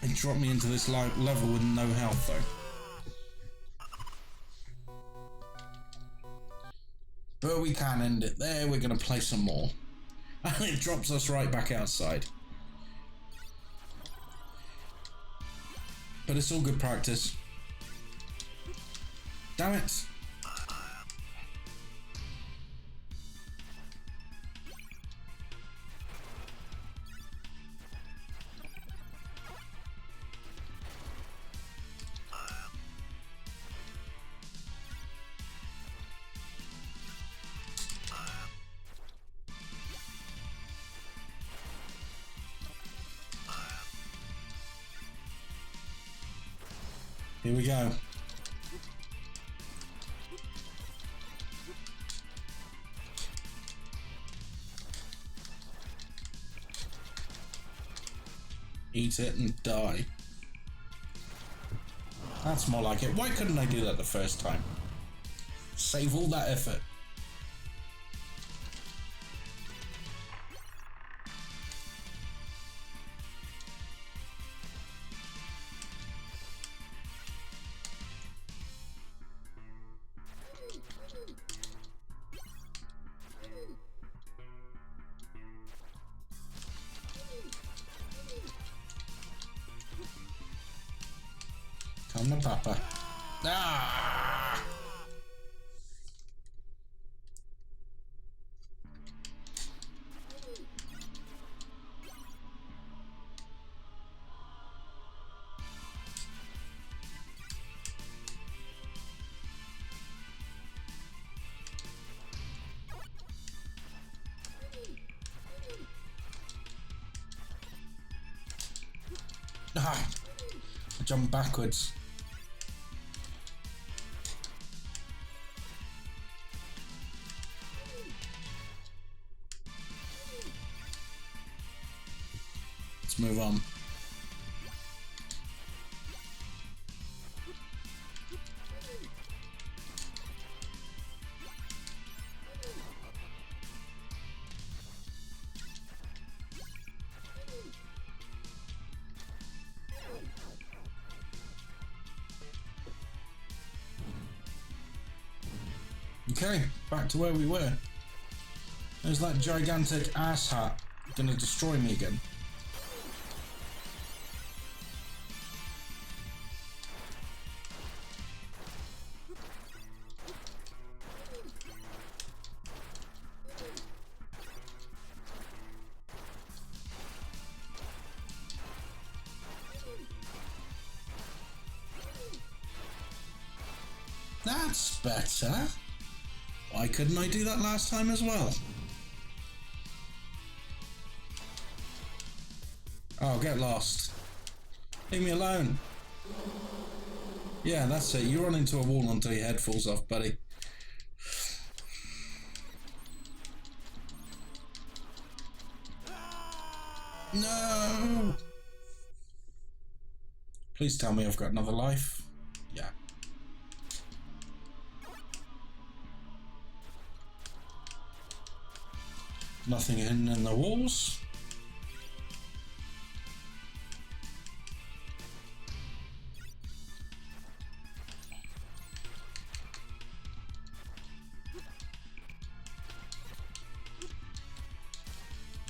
It dropped me into this level with no health, though. But we can end it there. We're going to play some more. And it drops us right back outside. But it's all good practice. Damn it! Here we go. Eat it and die. That's more like it. Why couldn't I do that the first time? Save all that effort. Come on, Papa. Ah! Ah! I jumped backwards. Let's move on. Okay, back to where we were. There's that gigantic asshat gonna destroy me again. That's better. Why couldn't I do that last time as well? Oh, get lost. Leave me alone. Yeah, that's it. You run into a wall until your head falls off, buddy. No! Please tell me I've got another life. Yeah. Nothing hidden in the walls.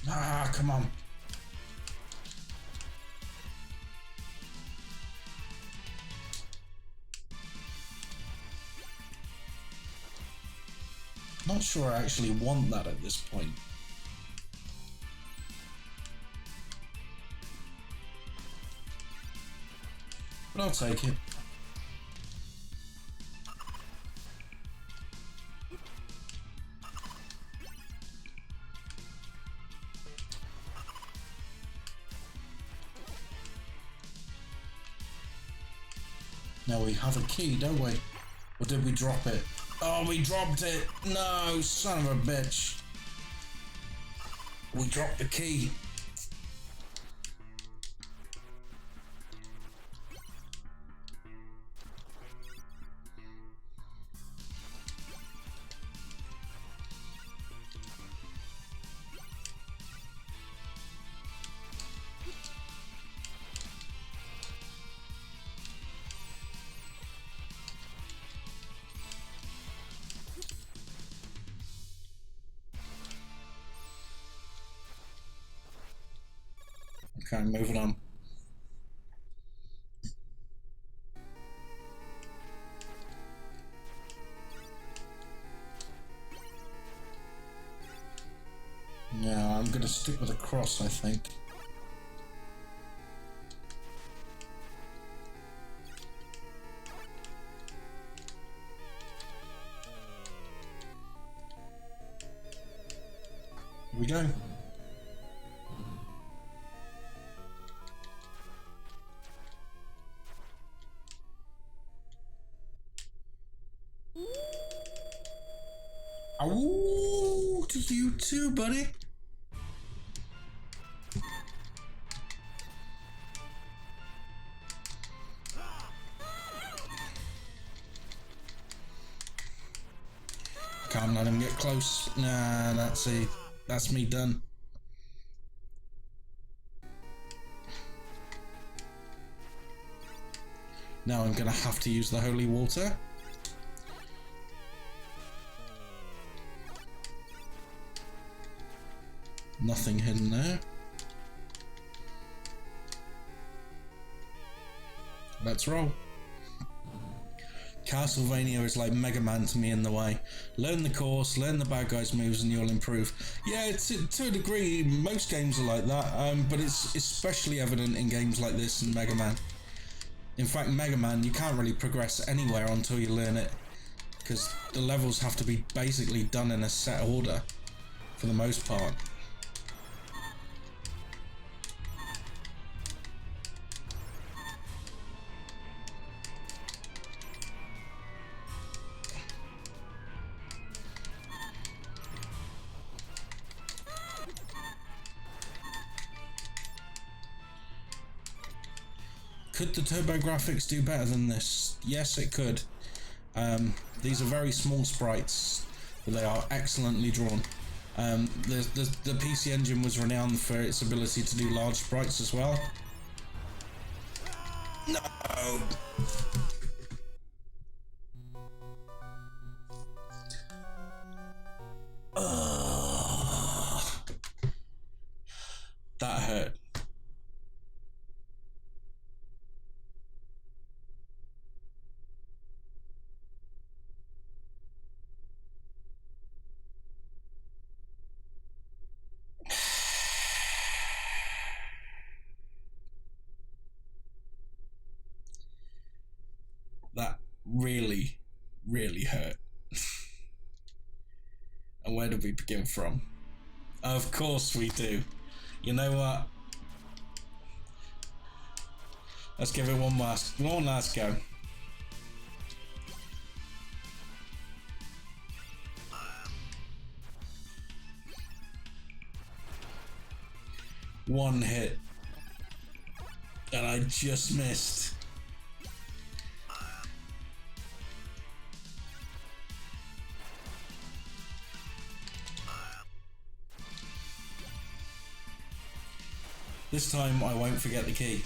Ah, come on. Not sure I actually want that at this point. But I'll take it. Now we have a key, don't we? Or did we drop it? Oh, we dropped it! No, son of a bitch. We dropped the key. Okay, moving on. Yeah, I'm gonna stick with a cross, I think. Here we go. Ow, to you too, buddy. Can't let him get close. Nah, that's it. That's me done. Now I'm gonna have to use the holy water. Nothing hidden there. Let's roll. Castlevania is like Mega Man to me in the way. Learn the course, learn the bad guys' moves, and you'll improve. Yeah, to a degree, most games are like that, but it's especially evident in games like this and Mega Man. In fact, Mega Man, you can't really progress anywhere until you learn it, because the levels have to be basically done in a set order, for the most part. Could the TurboGrafx do better than this? Yes, it could. These are very small sprites, but they are excellently drawn. The PC Engine was renowned for its ability to do large sprites as well. No! That hurt. That really, really hurt. And where do we begin from? Of course we do. You know what? Let's give it one last go. One hit. And I just missed. This time I won't forget the key.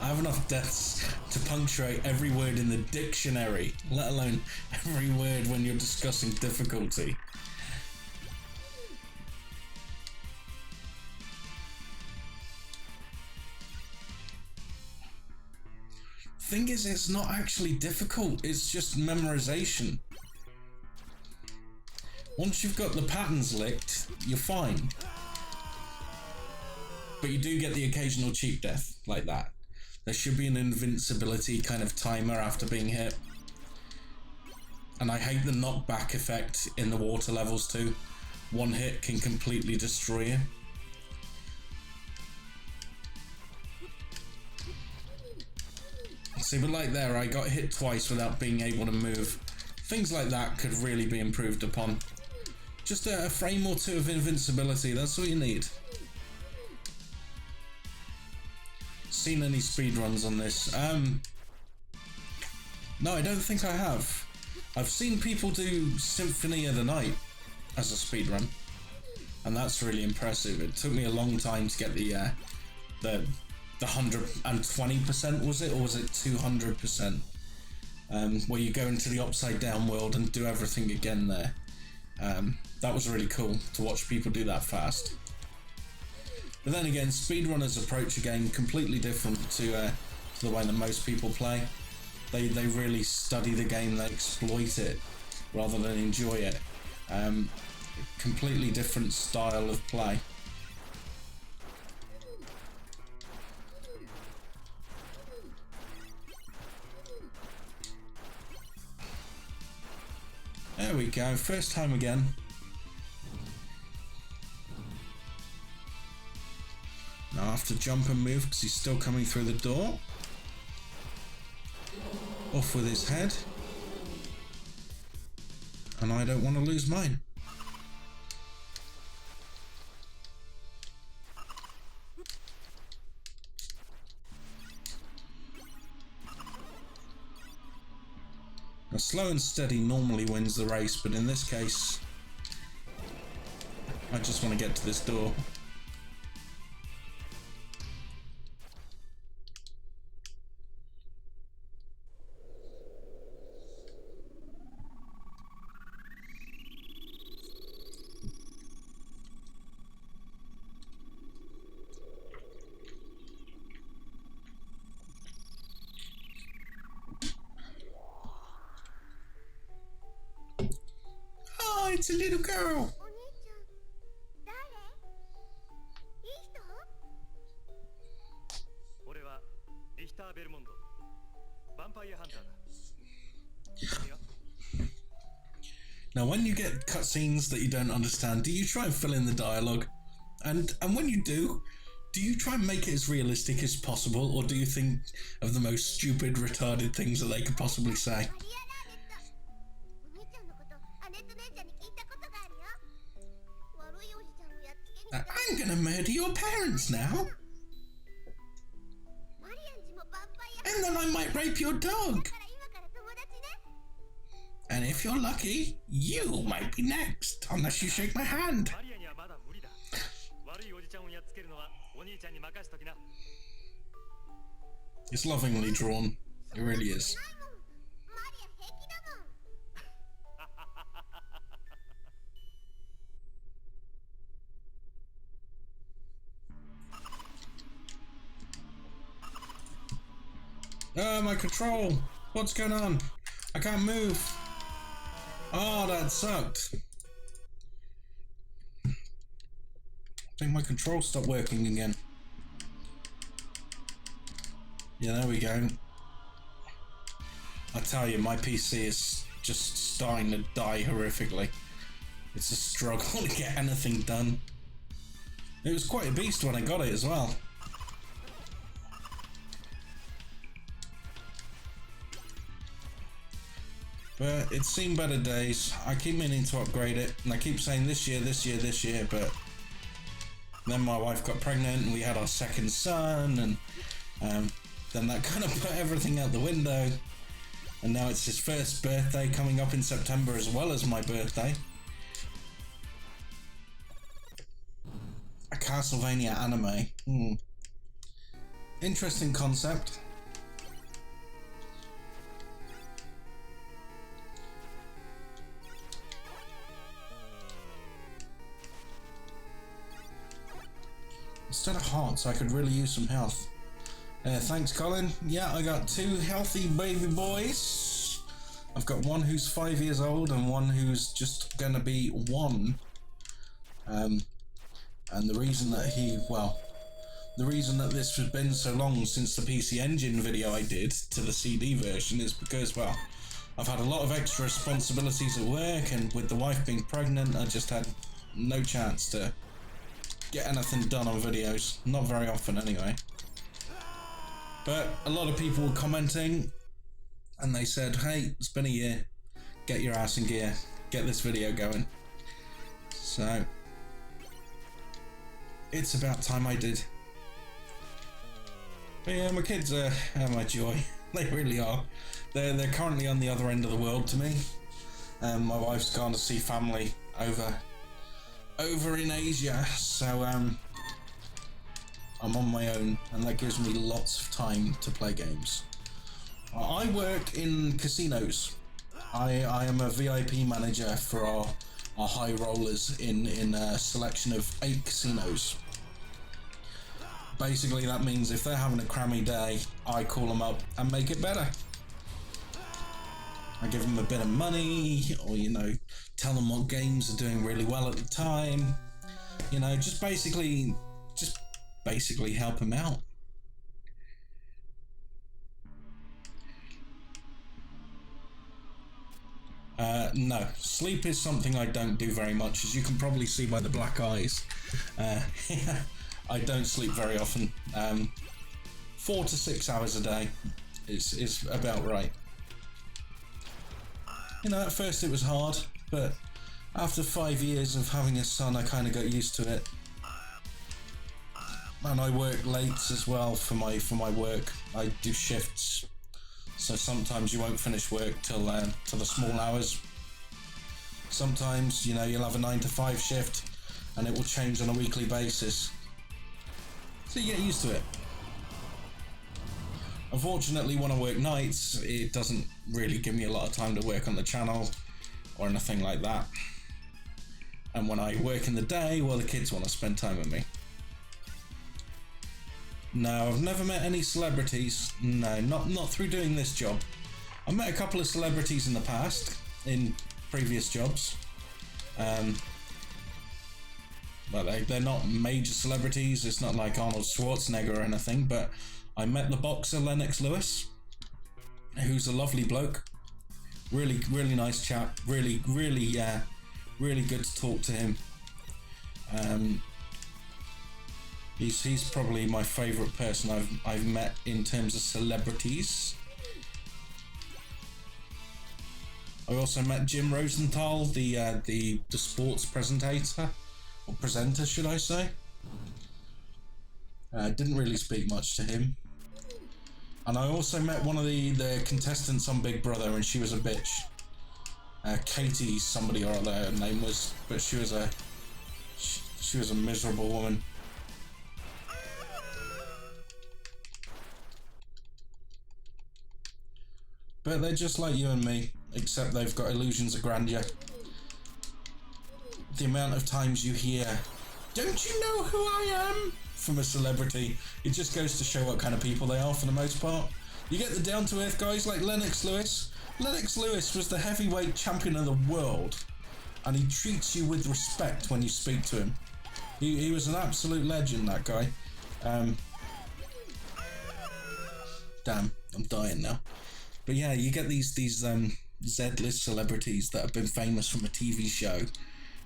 I have enough deaths to punctuate every word in the dictionary, let alone every word when you're discussing difficulty. Thing is, it's not actually difficult, it's just memorization. Once you've got the patterns licked, you're fine. But you do get the occasional cheap death, like that. There should be an invincibility kind of timer after being hit. And I hate the knockback effect in the water levels too. One hit can completely destroy you. See, but like there, I got hit twice without being able to move. Things like that could really be improved upon. Just a frame or two of invincibility, that's all you need. Seen any speedruns on this? No, I don't think I have. I've seen people do Symphony of the Night as a speedrun, and that's really impressive. It took me a long time to get the 120%, was it, or was it 200%? Where you go into the upside down world and do everything again there. That was really cool to watch people do that fast. But then again, speedrunners approach a game completely different to the way that most people play. They really study the game, they exploit it rather than enjoy it. Completely different style of play. There we go, first time again. Now I have to jump and move because he's still coming through the door. Off with his head. And I don't want to lose mine. Now slow and steady normally wins the race, but in this case, I just want to get to this door. Oh, it's a little girl. Now, when you get cutscenes that you don't understand, do you try and fill in the dialogue? And when you do you try and make it as realistic as possible, or do you think of the most stupid, retarded things that they could possibly say? I'm gonna murder your parents now. And then I might rape your dog. And if you're lucky, you might be next, unless you shake my hand. It's lovingly drawn. It really is. Oh, my control! What's going on? I can't move. Oh, that sucked. I think my control stopped working again. Yeah, there we go. I tell you, my PC is just starting to die horrifically. It's a struggle to get anything done. It was quite a beast when I got it as well. But it's seen better days. I keep meaning to upgrade it, and I keep saying this year, but then my wife got pregnant and we had our second son, and then that kind of put everything out the window. And now it's his first birthday coming up in September as well as my birthday. A Castlevania anime. Interesting concept. Instead of hearts, I could really use some health. Thanks, Colin. Yeah, I got 2 healthy baby boys. I've got one who's 5 years old and one who's just gonna be 1. And the reason that the reason that this has been so long since the PC Engine video I did to the CD version is because, well, I've had a lot of extra responsibilities at work, and with the wife being pregnant, I just had no chance to get anything done on videos. Not very often anyway. But a lot of people were commenting and they said, hey, it's been a year, get your ass in gear, get this video going. So it's about time I did. But yeah, my kids are my joy. They really are. They're currently on the other end of the world to me. My wife's gone to see family over in Asia, so I'm on my own, and that gives me lots of time to play games. I work in casinos. I am a VIP manager for our high rollers in a selection of 8 casinos. Basically, that means if they're having a crammy day, I call them up and make it better. I give them a bit of money, or, you know, tell them what games are doing really well at the time. You know, just basically help them out. No, sleep is something I don't do very much, as you can probably see by the black eyes. I don't sleep very often. 4 to 6 hours a day is about right. You know, at first it was hard, but after 5 years of having a son, I kind of got used to it. And I work late as well for my work. I do shifts, so sometimes you won't finish work till the small hours. Sometimes, you know, you'll have a 9 to 5 shift, and it will change on a weekly basis. So you get used to it. Unfortunately, when I work nights, it doesn't really give me a lot of time to work on the channel or anything like that. And when I work in the day, well, the kids want to spend time with me. No, I've never met any celebrities. No, not through doing this job. I've met a couple of celebrities in the past, in previous jobs. But they're not major celebrities. It's not like Arnold Schwarzenegger or anything, but I met the boxer Lennox Lewis, who's a lovely bloke. Really, really nice chap. Really good to talk to him. He's probably my favourite person I've met in terms of celebrities. I also met Jim Rosenthal, the sports presenter, or presenter, should I say? Didn't really speak much to him. And I also met one of the contestants on Big Brother, and she was a bitch. Katie, somebody or other, her name was, but she was a miserable woman. But they're just like you and me, except they've got illusions of grandeur. The amount of times you hear, "Don't you know who I am?" from a celebrity, it just goes to show what kind of people they are for the most part. You get the down-to-earth guys like Lennox Lewis. Lennox Lewis was the heavyweight champion of the world, and he treats you with respect when you speak to him. He was an absolute legend, that guy. Damn, I'm dying now. But yeah, you get these Z-list celebrities that have been famous from a TV show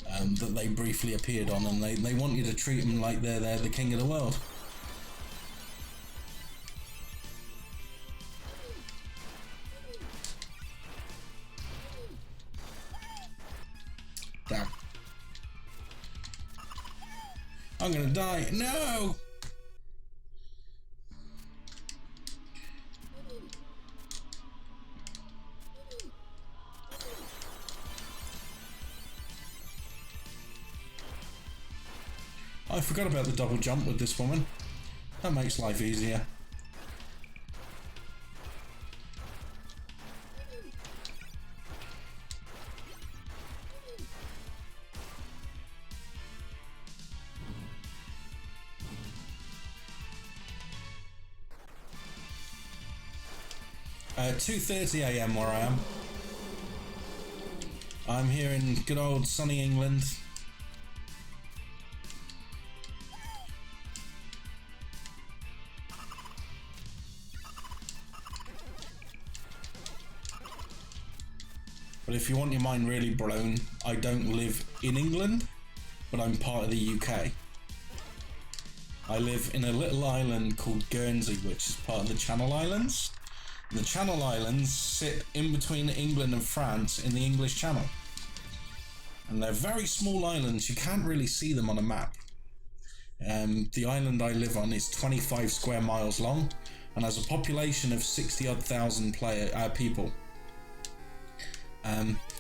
that they briefly appeared on, and they want you to treat them like they're the king of the world. Damn. I'm gonna die. No! I forgot about the double jump with this woman. That makes life easier. At 2:30 AM where I am. I'm here in good old sunny England. But if you want your mind really blown, I don't live in England, but I'm part of the UK. I live in a little island called Guernsey, which is part of the Channel Islands. The Channel Islands sit in between England and France in the English Channel. And they're very small islands, you can't really see them on a map. The island I live on is 25 square miles long and has a population of 60-odd thousand people.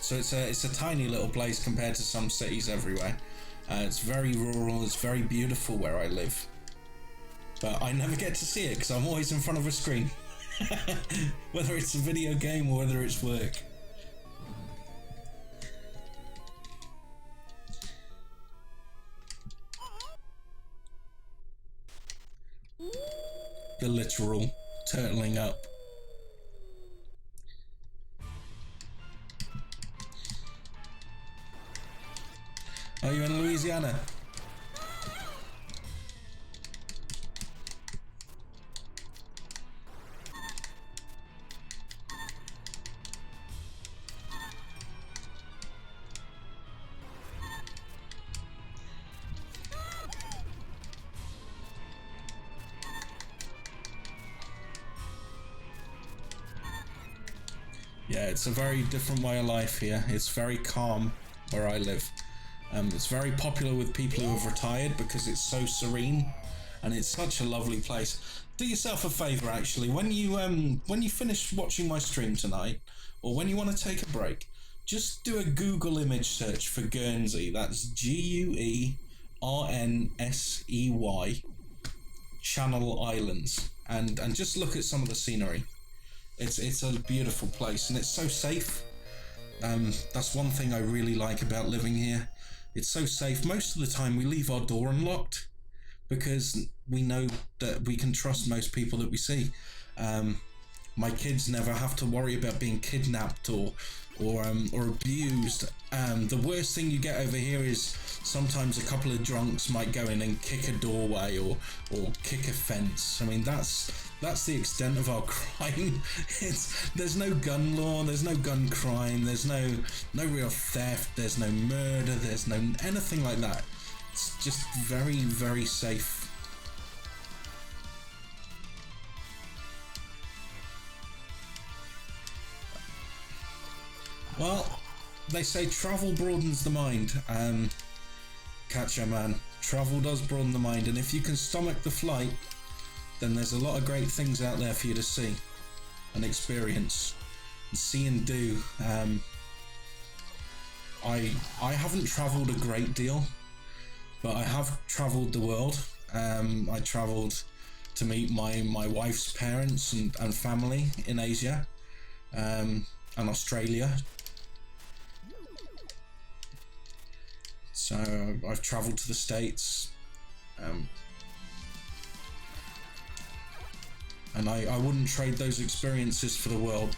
So it's a tiny little place compared to some cities everywhere. It's very rural, it's very beautiful where I live. But I never get to see it because I'm always in front of a screen. Whether it's a video game or whether it's work. The literal turtling up. Are you in Louisiana? Yeah, it's a very different way of life here. It's very calm where I live. It's very popular with people who have retired because it's so serene and it's such a lovely place. Do yourself a favour actually, when you finish watching my stream tonight, or when you want to take a break, just do a Google image search for Guernsey. That's Guernsey, Channel Islands, and just look at some of the scenery. It's a beautiful place and it's so safe. That's one thing I really like about living here. It's so safe. Most of the time we leave our door unlocked because we know that we can trust most people that we see. My kids never have to worry about being kidnapped or abused. The worst thing you get over here is sometimes a couple of drunks might go in and kick a doorway or kick a fence. I mean, that's the extent of our crime. There's no gun law, there's no gun crime, there's no real theft, there's no murder, there's no anything like that. It's just very, very safe Well, they say travel broadens the mind. Catcher man, travel does broaden the mind, and if you can stomach the flight, then there's a lot of great things out there for you to see and experience and see and do. I haven't travelled a great deal, but I have travelled the world. I travelled to meet my wife's parents and family in Asia and Australia. So I've travelled to the States, and I wouldn't trade those experiences for the world.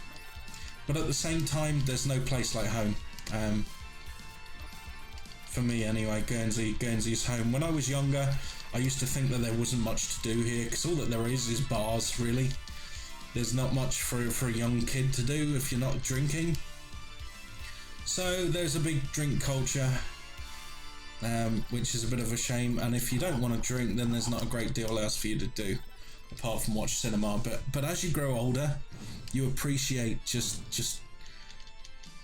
But at the same time, there's no place like home. For me anyway, Guernsey's home. When I was younger, I used to think that there wasn't much to do here, because all that there is bars, really. There's not much for a young kid to do if you're not drinking. So there's a big drink culture, which is a bit of a shame, and if you don't want to drink, then there's not a great deal else for you to do apart from watch cinema. But as you grow older, you appreciate just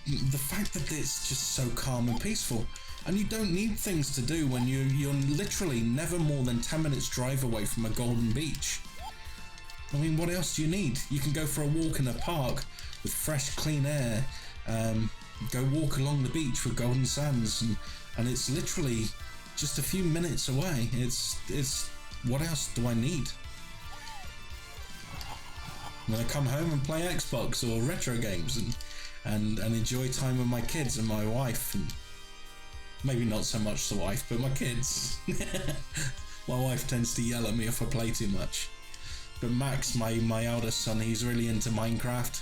the fact that it's just so calm and peaceful, and you don't need things to do when you're literally never more than 10 minutes drive away from a golden beach. I mean, what else do you need? You can go for a walk in a park with fresh, clean air, go walk along the beach with golden sands, and it's literally just a few minutes away. It's what else do I need? I'm gonna come home and play Xbox or retro games and enjoy time with my kids and my wife, and maybe not so much the wife, but my kids. My wife tends to yell at me if I play too much. But Max, my eldest son, he's really into Minecraft,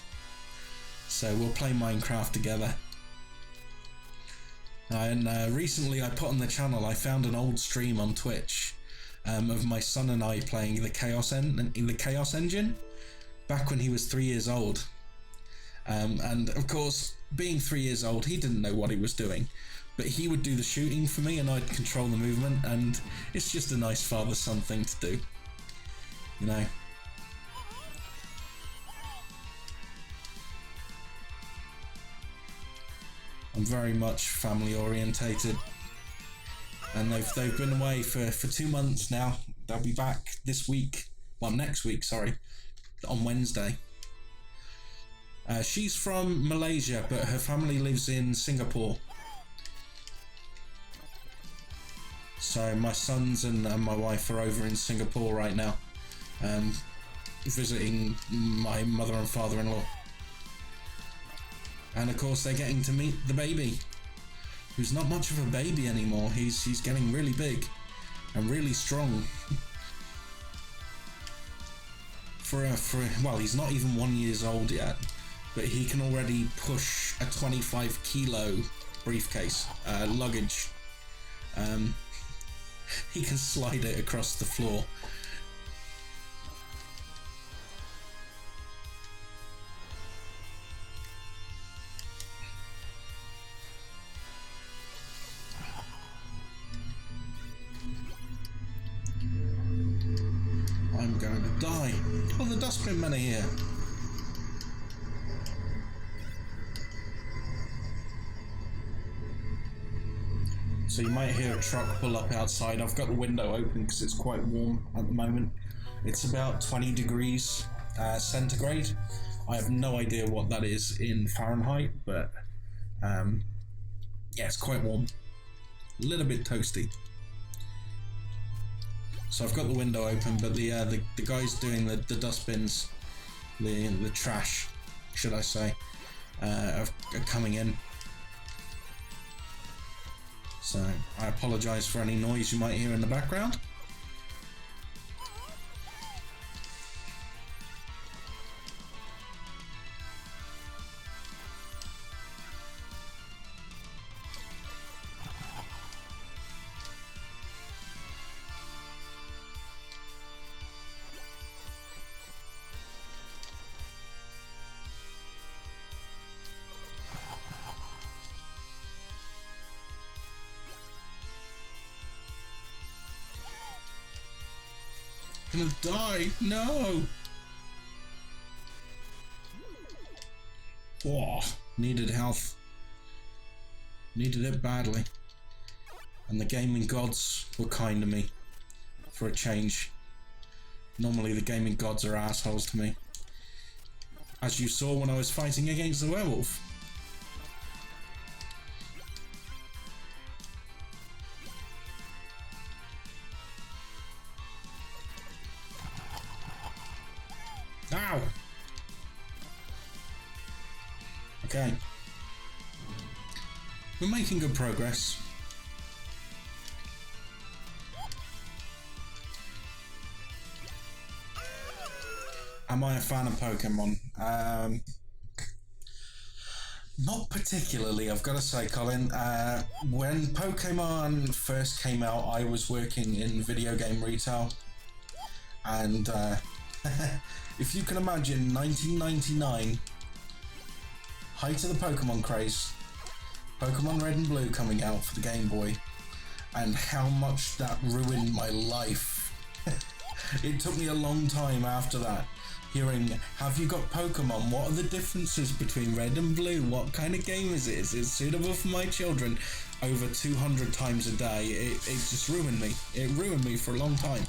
so we'll play Minecraft together. And recently I put on the channel, I found an old stream on Twitch of my son and I playing the Chaos Engine back when he was 3 years old. And of course, being 3 years old, he didn't know what he was doing, but he would do the shooting for me and I'd control the movement, and it's just a nice father-son thing to do, you know. I'm very much family orientated, and they've been away for 2 months now. They'll be back this week, well, next week, sorry, on Wednesday. She's from Malaysia, but her family lives in Singapore. So my sons and my wife are over in Singapore right now, visiting my mother and father-in-law. And of course they're getting to meet the baby, who's not much of a baby anymore. He's getting really big and really strong. Well, he's not even 1 year old yet, but he can already push a 25 kilo briefcase, luggage. He can slide it across the floor. I'm going to die. Oh, the dustbin men are here. So you might hear a truck pull up outside. I've got the window open because it's quite warm at the moment. It's about 20 degrees centigrade. I have no idea what that is in Fahrenheit, but yeah, it's quite warm. A little bit toasty. So I've got the window open, but the guys doing the dustbins, the trash, should I say, are coming in. So I apologise for any noise you might hear in the background. Gonna die! No! Oh, needed health. Needed it badly. And the gaming gods were kind to me. For a change. Normally the gaming gods are assholes to me. As you saw when I was fighting against the werewolf. Ow! Okay. We're making good progress. Am I a fan of Pokemon? Not particularly, I've got to say, Colin. When Pokemon first came out, I was working in video game retail. And if you can imagine, 1999, height of the Pokemon craze, Pokemon Red and Blue coming out for the Game Boy, and how much that ruined my life. It took me a long time after that, hearing, have you got Pokemon? What are the differences between Red and Blue? What kind of game is it? Is it suitable for my children? Over 200 times a day. It just ruined me. It ruined me for a long time.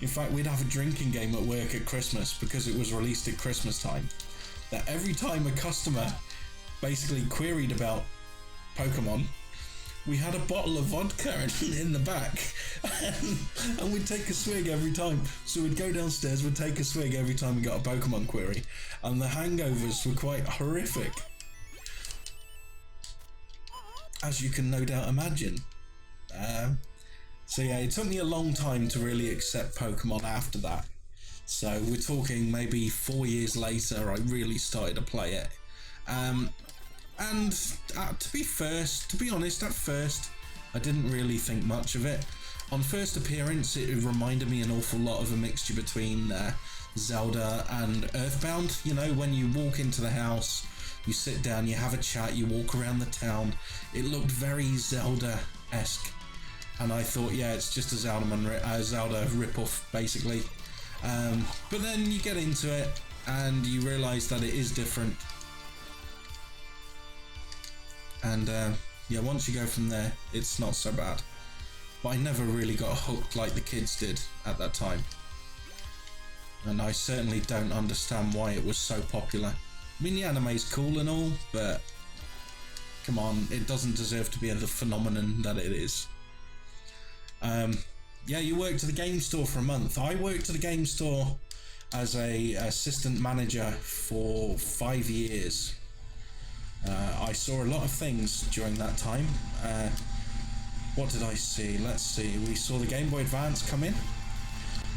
In fact, we'd have a drinking game at work at Christmas because it was released at Christmas time. That every time a customer basically queried about Pokemon, we had a bottle of vodka in the back, and we'd take a swig every time. So we'd go downstairs, we'd take a swig every time we got a Pokemon query, and the hangovers were quite horrific, as you can no doubt imagine. So yeah, it took me a long time to really accept Pokemon after that. So we're talking maybe 4 years later, I really started to play it. And to be honest, at first, I didn't really think much of it. On first appearance, it reminded me an awful lot of a mixture between Zelda and Earthbound. You know, when you walk into the house, you sit down, you have a chat, you walk around the town. It looked very Zelda-esque. And I thought, yeah, it's just a Zelda rip-off, basically. But then you get into it, and you realise that it is different. And yeah, once you go from there, it's not so bad. But I never really got hooked like the kids did at that time. And I certainly don't understand why it was so popular. I mean, the anime's cool and all, but come on, it doesn't deserve to be the phenomenon that it is. Yeah, you worked at the game store for a month. I worked at the game store as a assistant manager for 5 years. I saw a lot of things during that time. What did I see? Let's see. We saw the Game Boy Advance come in.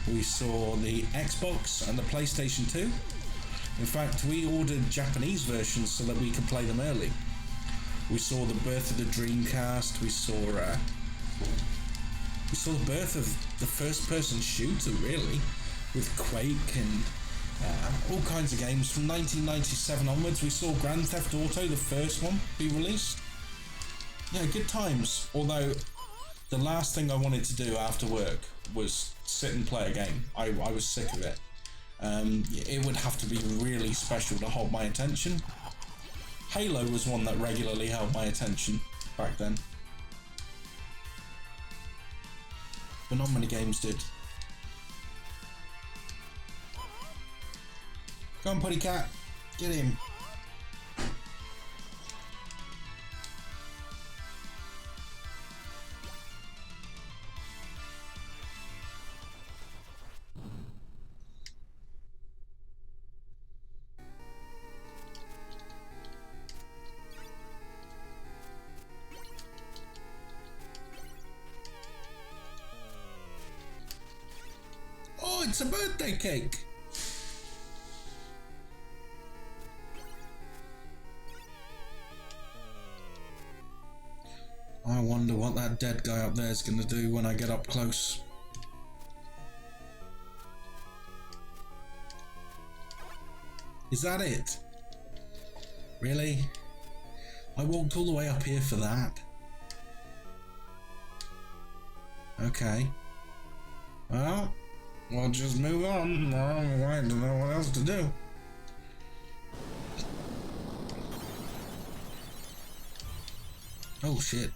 We saw the Xbox and the PlayStation 2. In fact, we ordered Japanese versions so that we could play them early. We saw the birth of the Dreamcast. We saw the birth of the first-person shooter, really, with Quake and all kinds of games. From 1997 onwards, we saw Grand Theft Auto, the first one, be released. Yeah, good times. Although, the last thing I wanted to do after work was sit and play a game. I was sick of it. It would have to be really special to hold my attention. Halo was one that regularly held my attention back then. But not many games did. Go on, Putty Cat. Get him. Oh, it's a birthday cake. I wonder what that dead guy up there is going to do when I get up close. Is that it? Really? I walked all the way up here for that. Okay. Well, we'll just move on. I don't know what else to do. Oh shit.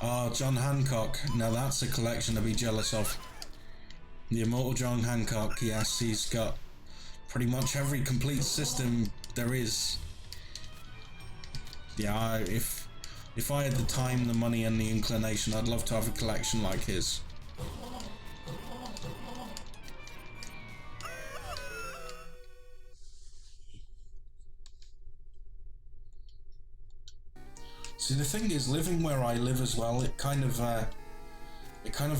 Oh, John Hancock. Now that's a collection to be jealous of. The immortal John Hancock, yes, he's got pretty much every complete system there is. Yeah, if I had the time, the money and the inclination, I'd love to have a collection like his. See, the thing is, living where I live as well, it kind of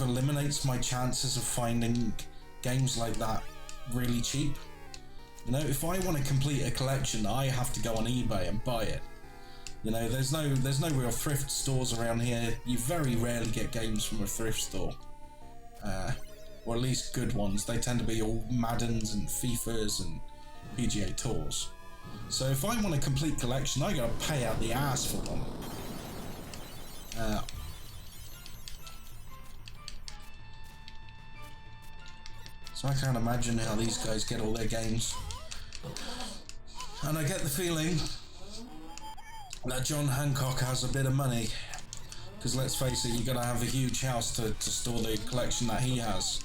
eliminates my chances of finding games like that really cheap. You know, if I want to complete a collection, I have to go on eBay and buy it. You know, there's no real thrift stores around here. You very rarely get games from a thrift store, or at least good ones. They tend to be all Maddens and FIFAs and PGA Tours. So if I want a complete collection, I gotta pay out the ass for them. So I can't imagine how these guys get all their games. And I get the feeling that John Hancock has a bit of money. Because let's face it, you gotta have a huge house to store the collection that he has.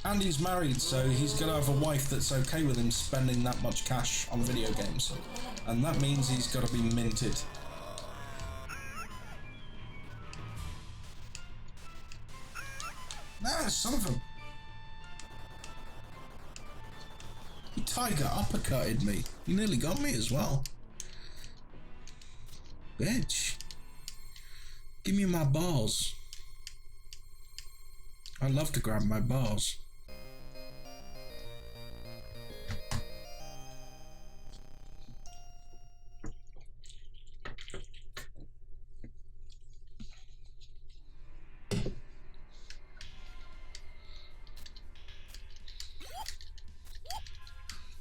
And he's married, so he's gotta have a wife that's okay with him spending that much cash on video games. And that means he's gotta be minted. Ah, son of a... Tiger uppercutted me. He nearly got me as well. Bitch. Give me my balls. I love to grab my balls.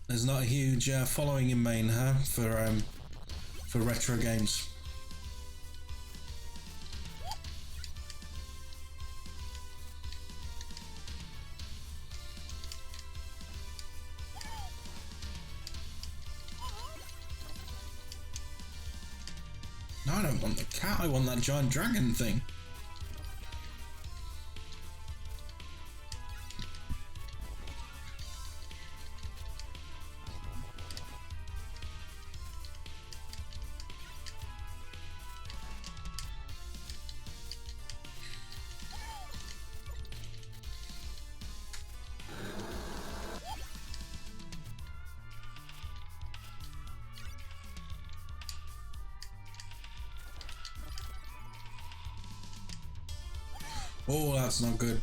There's not a huge following in Maine, huh? For retro games. No, I don't want the cat. I want that giant dragon thing. Oh, that's not good.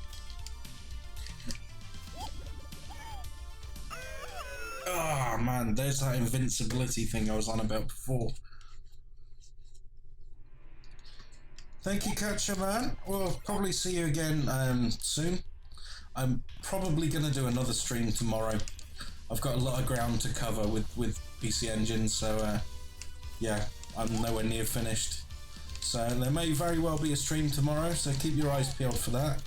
Oh man, there's that invincibility thing I was on about before. Thank you, Catcher Man. We'll probably see you again soon. I'm probably going to do another stream tomorrow. I've got a lot of ground to cover with PC Engine, so yeah, I'm nowhere near finished. So there may very well be a stream tomorrow, so keep your eyes peeled for that.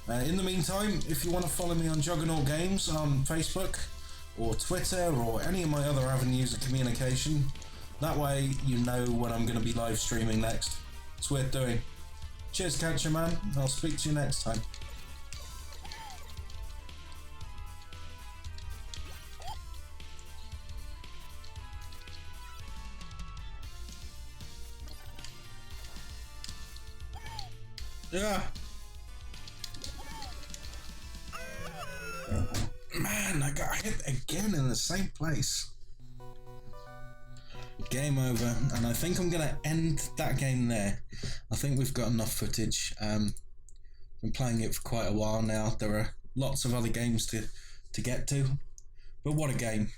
In the meantime, if you want to follow me on Juggernaut Games on Facebook or Twitter or any of my other avenues of communication, that way you know when I'm going to be live streaming next. It's worth doing. Cheers, Catcher Man. I'll speak to you next time. Yeah. Man, I got hit again in the same place. Game over, and I think I'm going to end that game there. I think we've got enough footage. Been playing it for quite a while now. There are lots of other games to get to, but what a game.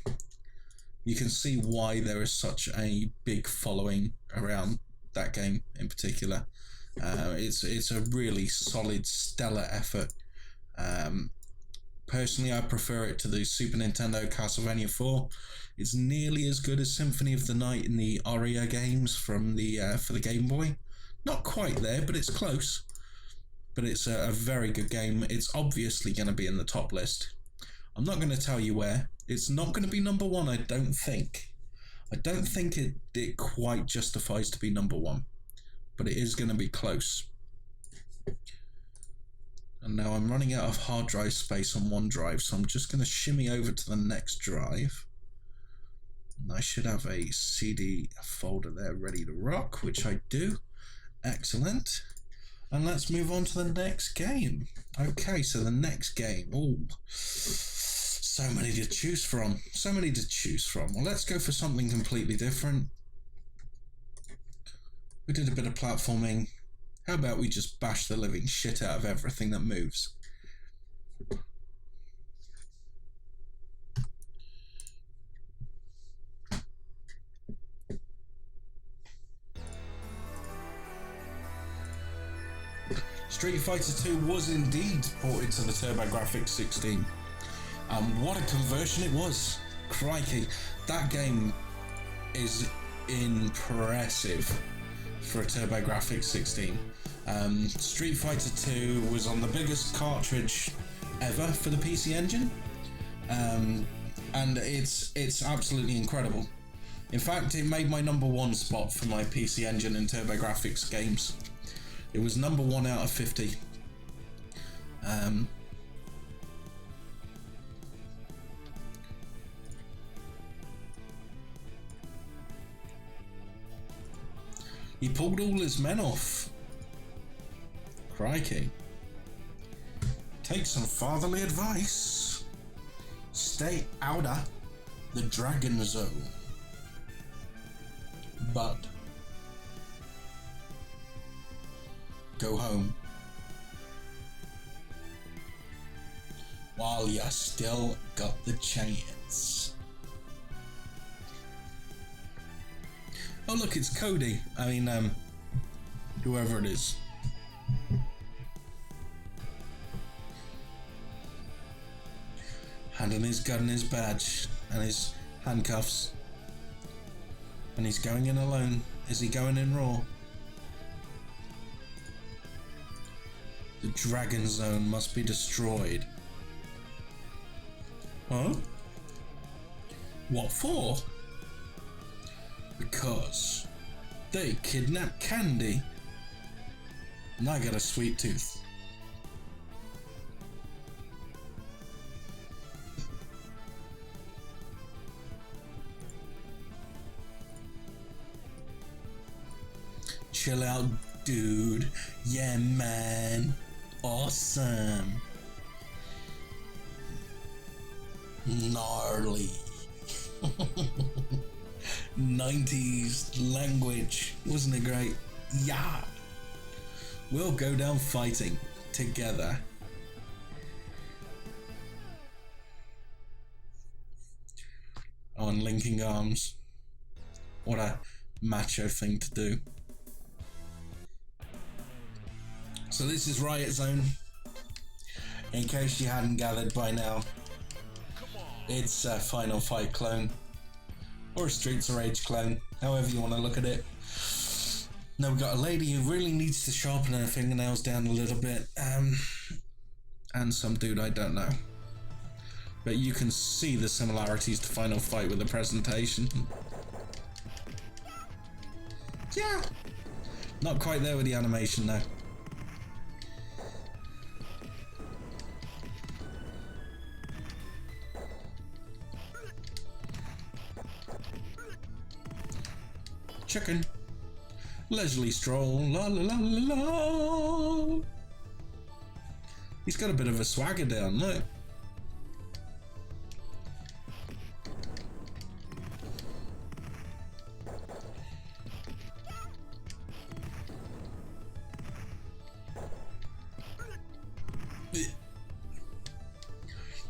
You can see why there is such a big following around that game in particular. It's a really solid, stellar effort. Personally, I prefer it to the Super Nintendo Castlevania 4. It's nearly as good as Symphony of the Night in the Aria games from the for the Game Boy. Not quite there, but it's close. But it's a very good game. It's obviously going to be in the top list. I'm not going to tell you where. It's not going to be number one, I don't think. I don't think it quite justifies to be number one, but it is going to be close. And now I'm running out of hard drive space on one drive, so I'm just going to shimmy over to the next drive. And I should have a CD folder there ready to rock, which I do. Excellent. And let's move on to the next game. Okay, so the next game. Oh, so many to choose from. So many to choose from. Well, let's go for something completely different. We did a bit of platforming. How about we just bash the living shit out of everything that moves? Street Fighter 2 was indeed ported to the TurboGrafx 16. What a conversion it was. Crikey, that game is impressive for a TurboGrafx 16. Street Fighter 2 was on the biggest cartridge ever for the PC Engine, and it's absolutely incredible. In fact, it made my number one spot for my PC Engine and TurboGrafx games. It was number 1 out of 50. He pulled all his men off. Crikey. Take some fatherly advice. Stay out of the Dragon Zone. But go home while you still got the chance. Oh look, it's Cody. I mean, whoever it is. Handing his gun and his badge and his handcuffs. And he's going in alone. Is he going in raw? The Dragon Zone must be destroyed. Huh? What for? Because they kidnapped Candy and I got a sweet tooth. Chill out, dude. Yeah, man. Awesome. Gnarly. 90s language. Wasn't it great? Yeah. We'll go down fighting together. On linking arms. What a macho thing to do. So this is Riot Zone. In case you hadn't gathered by now, it's a Final Fight clone. Or a Streets of Rage clone, however you want to look at it. Now we've got a lady who really needs to sharpen her fingernails down a little bit. And some dude I don't know. But you can see the similarities to Final Fight with the presentation. Yeah! Not quite there with the animation though. Chicken. Leisurely stroll. La la la la la. He's got a bit of a swagger down, look.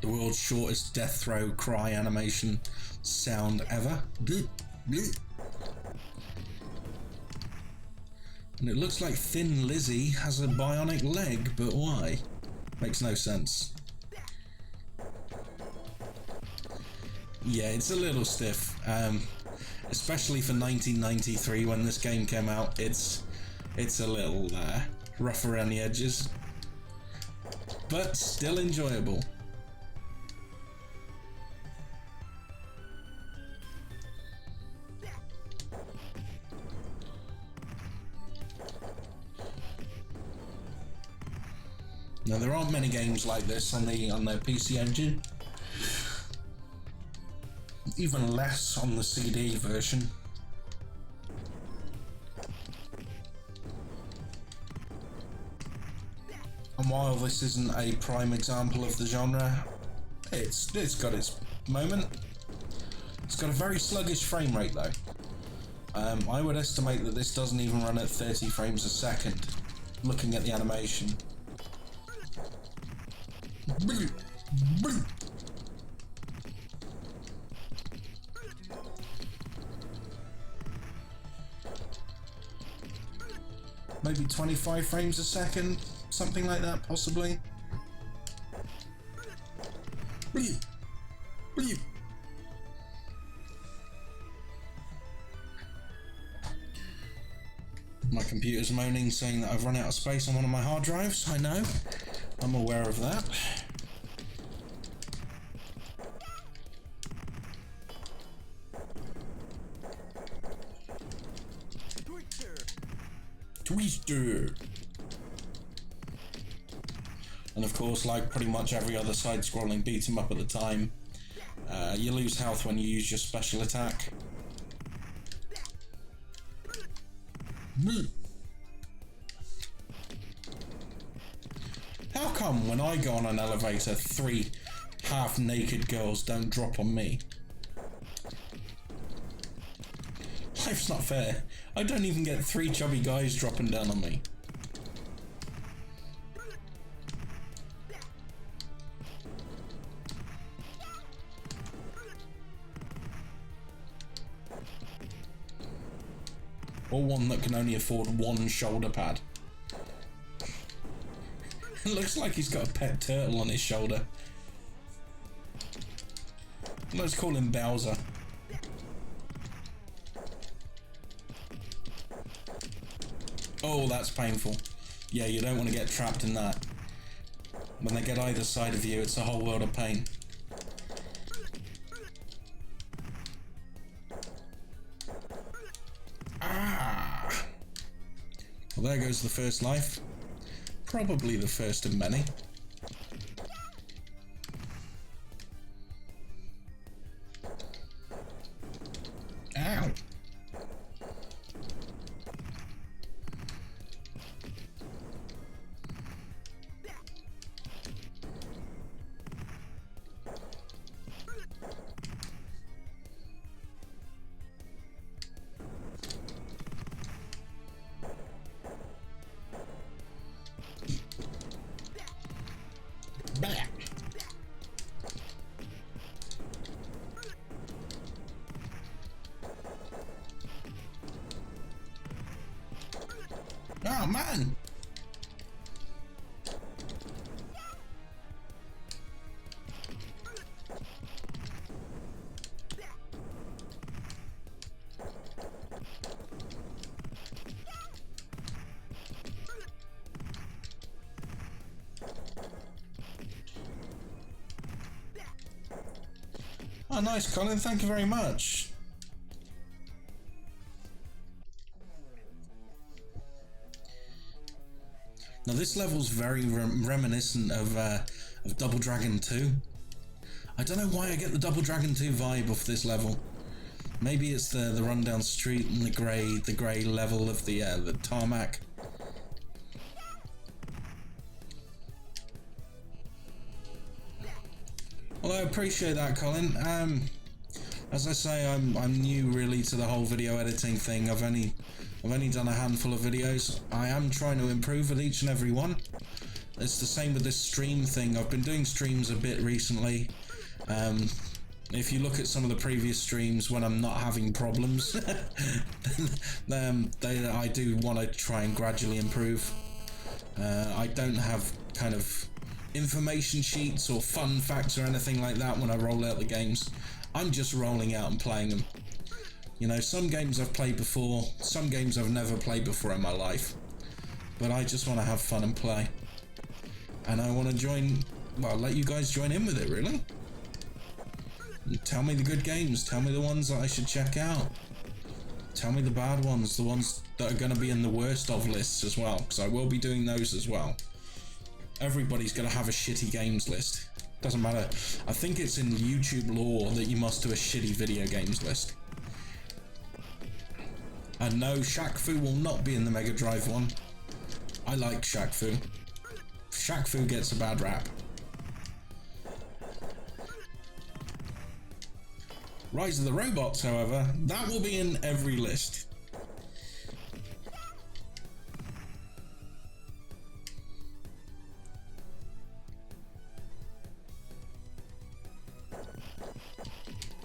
The world's shortest death throw cry animation sound ever. And it looks like Thin Lizzy has a bionic leg, but why? Makes no sense. Yeah, it's a little stiff. Especially for 1993 when this game came out, it's a little rough around the edges. But still enjoyable. Now there aren't many games like this on their PC engine. Even less on the CD version. And while this isn't a prime example of the genre, it's got its moment. It's got a very sluggish frame rate though. I would estimate that this doesn't even run at 30 frames a second, looking at the animation. Maybe 25 frames a second, something like that, possibly. My computer's moaning, saying that I've run out of space on one of my hard drives. I know, I'm aware of that. Twister. And of course, like pretty much every other side-scrolling beat-em-up at the time, you lose health when you use your special attack. How come when I go on an elevator, 3 half-naked girls don't drop on me? Life's not fair. I don't even get 3 chubby guys dropping down on me. Or one that can only afford 1 shoulder pad. It looks like he's got a pet turtle on his shoulder. Let's call him Bowser. Oh, that's painful. Yeah, you don't want to get trapped in that. When they get either side of you, it's a whole world of pain. Ah! Well, there goes the first life. Probably the first of many. Ow! Oh man! Oh, nice, Colin. Thank you very much. Now this level's very reminiscent of Double Dragon 2. I don't know why I get the Double Dragon 2 vibe off this level. Maybe it's the rundown street and the grey level of the tarmac. Well, I appreciate that, Colin. As I say, I'm new really to the whole video editing thing. I've only done a handful of videos. I am trying to improve at each and every one. It's the same with this stream thing. I've been doing streams a bit recently. If you look at some of the previous streams when I'm not having problems, I do want to try and gradually improve. I don't have kind of information sheets or fun facts or anything like that when I roll out the games. I'm just rolling out and playing them. You know, some games I've played before, some games I've never played before in my life. But I just want to have fun and play. And I want to let you guys join in with it, really. And tell me the good games, tell me the ones that I should check out. Tell me the bad ones, the ones that are going to be in the worst of lists as well, because I will be doing those as well. everybody's going to have a shitty games list. Doesn't matter. I think it's in YouTube law that you must do a shitty video games list. And no, Shaq Fu will not be in the Mega Drive one. I like Shaq Fu. Shaq Fu gets a bad rap. Rise of the Robots, however, that will be in every list.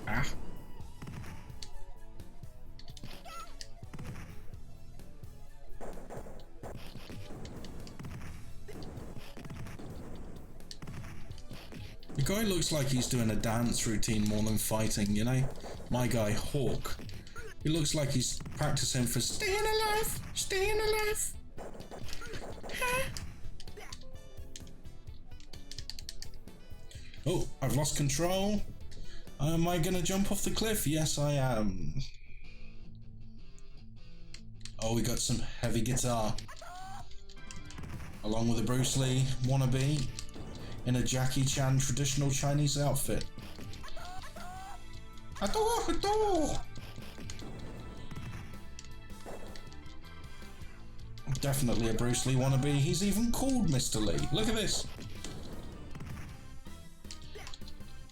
Ah. The guy looks like he's doing a dance routine more than fighting, you know? My guy, Hawk. He looks like he's practicing for staying alive, staying alive. Oh, I've lost control. Am I gonna jump off the cliff? Yes, I am. Oh, we got some heavy guitar. Along with a Bruce Lee wannabe in a Jackie Chan traditional Chinese outfit. Adore. Definitely a Bruce Lee wannabe. He's even called Mr. Lee. Look at this.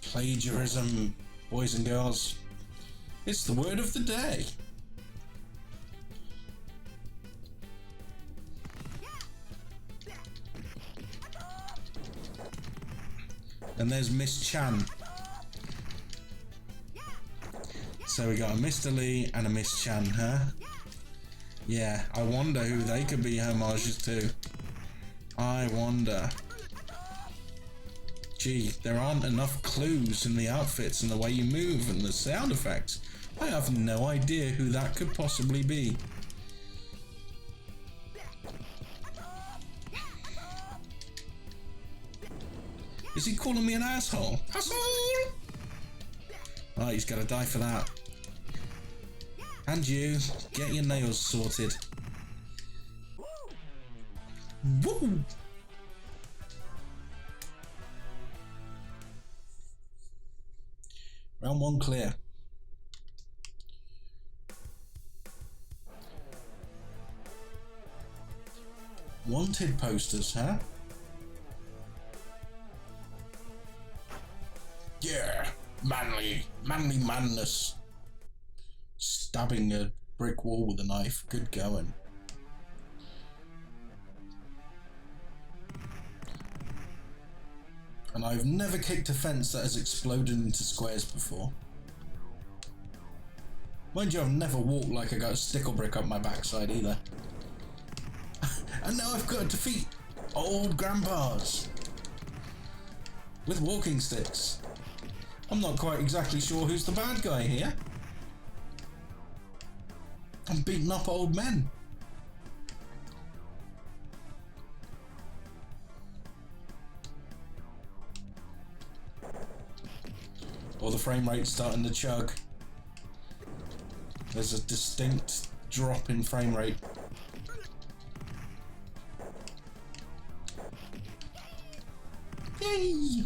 Plagiarism, boys and girls. It's the word of the day. And there's Miss Chan. So we got a Mr. Lee and a Miss Chan, huh? Yeah, I wonder who they could be homages to. I wonder. Gee, there aren't enough clues in the outfits and the way you move and the sound effects. I have no idea who that could possibly be. Is he calling me an asshole? Asshole! Oh, he's gotta die for that. And you, get your nails sorted. Woo! Round one clear. Wanted posters, huh? Yeah, manly madness. Stabbing a brick wall with a knife, good going. And I've never kicked a fence that has exploded into squares before. Mind you, I've never walked like I got a stickle brick up my backside either. And now I've got to defeat old grandpas with walking sticks. I'm not quite exactly sure who's the bad guy here. I'm beating up old men. Or the frame rate's starting to chug. There's a distinct drop in frame rate. Yay!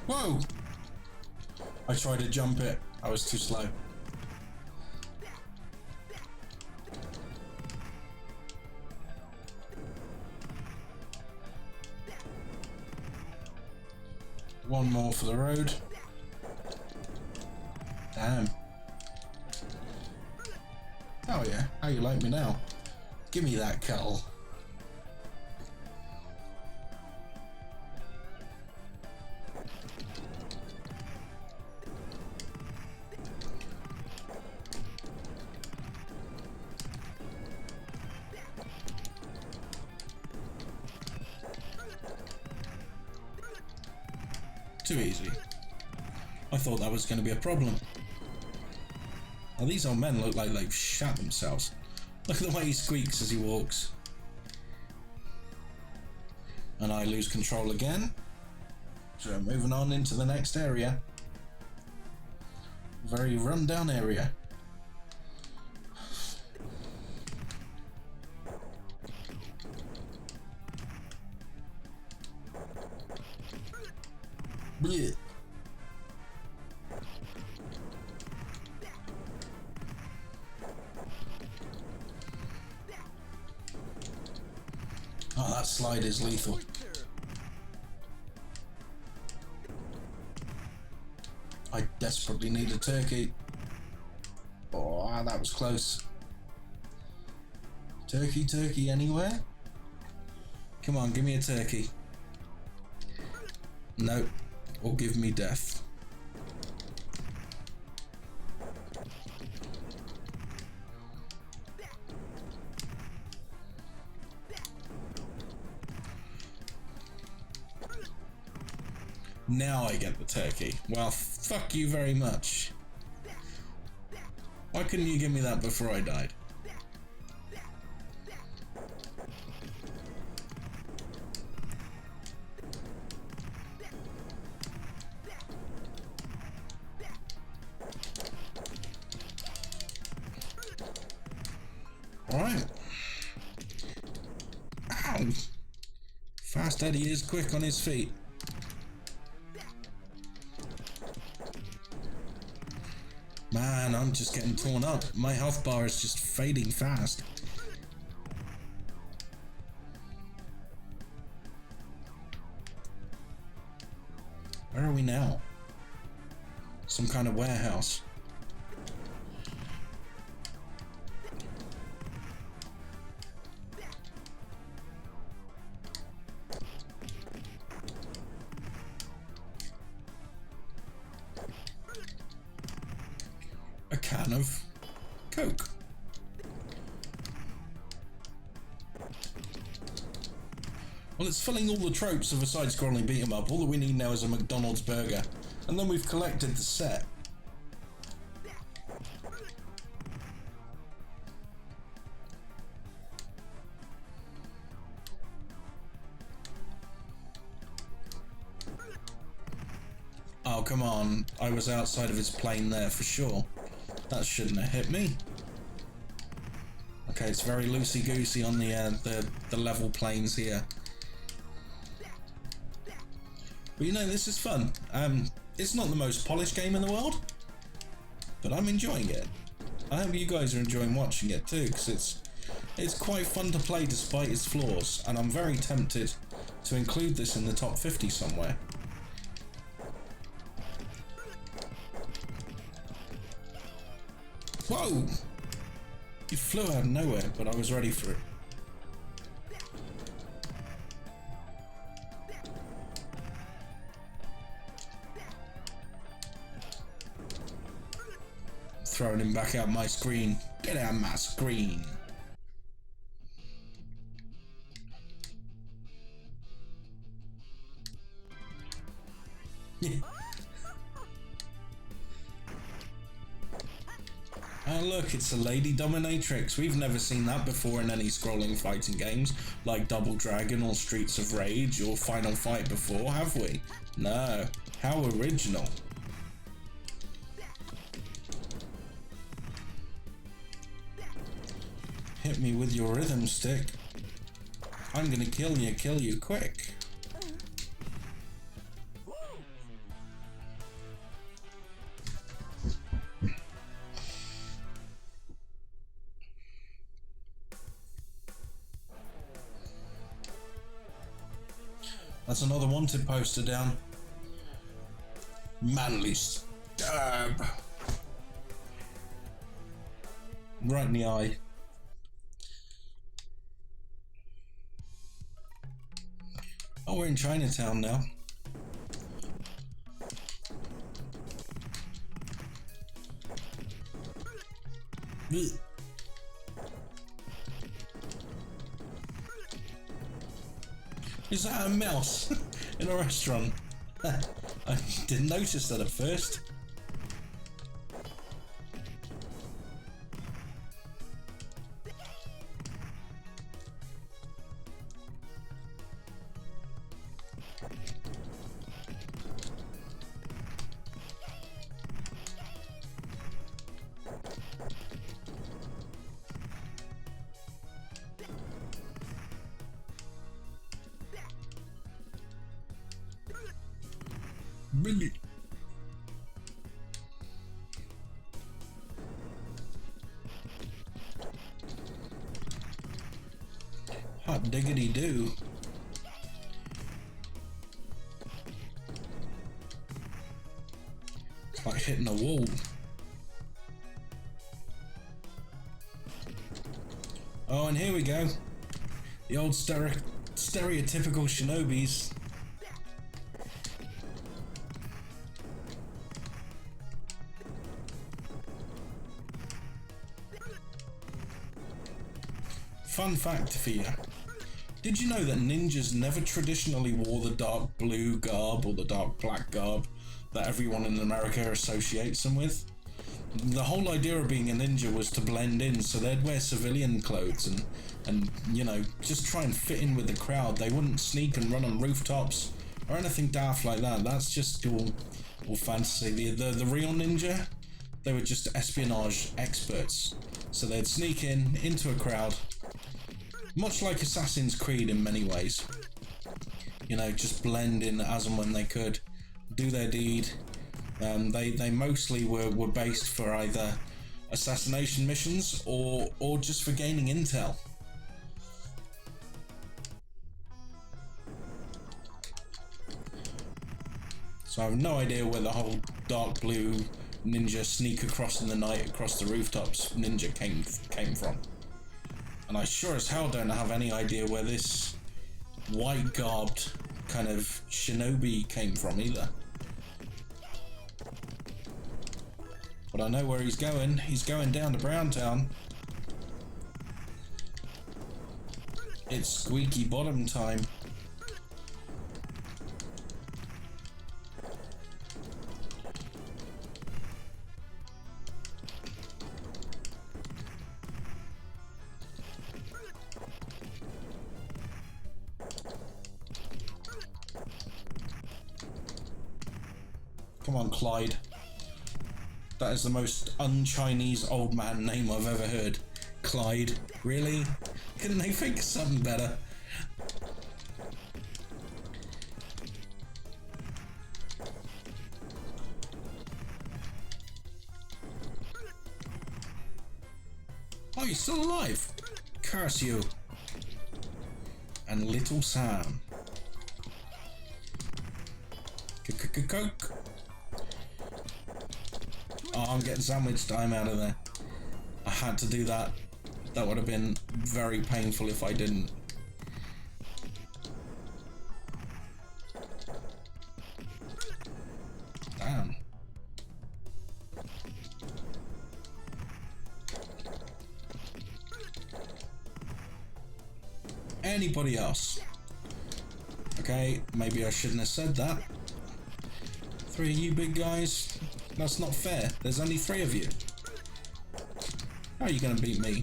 Whoa! I tried to jump it. I was too slow. One more for the road. Damn. Oh yeah, how you like me now? Give me that kettle. Too easy. I thought that was going to be a problem. Now these old men look like they've shat themselves. Look at the way he squeaks as he walks. And I lose control again. So moving on into the next area. Very run-down area. Blech. Oh, that slide is lethal. I desperately need a turkey. Oh, that was close. Turkey, turkey anywhere? Come on, give me a turkey. No, or give me death. Now I get the turkey. Well, fuck you very much. Why couldn't you give me that before I died? Alright. Ow! Fast Eddie is quick on his feet. Man, I'm just getting torn up. My health bar is just fading fast. Where are we now? Some kind of warehouse. A can of Coke. Well, it's filling all the tropes of a side-scrolling beat-em-up. All that we need now is a McDonald's burger. And then we've collected the set. Oh, come on. I was outside of his plane there for sure. That shouldn't have hit me. Okay, it's very loosey-goosey on the level planes here. But you know, this is fun. It's not the most polished game in the world, but I'm enjoying it. I hope you guys are enjoying watching it too, because it's quite fun to play despite its flaws, and I'm very tempted to include this in the top 50 somewhere. Whoa! You flew out of nowhere, but I was ready for it. Throwing him back out my screen. Get out of my screen! Oh look, it's a lady dominatrix. We've never seen that before in any scrolling fighting games, like Double Dragon or Streets of Rage or Final Fight before, have we? No. How original. Hit me with your rhythm stick. I'm gonna kill you quick. That's another wanted poster down. Manly stab. Right in the eye. Oh, we're in Chinatown now. Ugh. Is that a mouse in a restaurant? I didn't notice that at first. Really? Hot diggity do. It's like hitting a wall. Oh, and here we go. The old stereotypical shinobis. Fun fact for you. Did you know that ninjas never traditionally wore the dark blue garb or the dark black garb that everyone in America associates them with? The whole idea of being a ninja was to blend in, so they'd wear civilian clothes and you know, just try and fit in with the crowd. They wouldn't sneak and run on rooftops or anything daft like that. That's just all fantasy. The real ninja, they were just espionage experts. So they'd sneak into a crowd, much like Assassin's Creed in many ways. You know, just blend in as and when they could, do their deed. They mostly were based for either assassination missions or just for gaining intel. So I have no idea where the whole dark blue ninja sneak across in the night across the rooftops ninja came from. And I sure as hell don't have any idea where this white garbed kind of shinobi came from either. But I know where he's going. He's going down to Browntown. It's squeaky bottom time. Come on, Clyde. That is the most un-Chinese old man name I've ever heard. Clyde. Really? Couldn't they think of something better? Oh, you're still alive? Curse you. And little Sam. Coke. Oh, I'm getting sandwich time out of there. I had to do that. That would have been very painful if I didn't. Damn. Anybody else? Okay, maybe I shouldn't have said that. 3 of you big guys? That's not fair. There's only 3 of you. How are you going to beat me?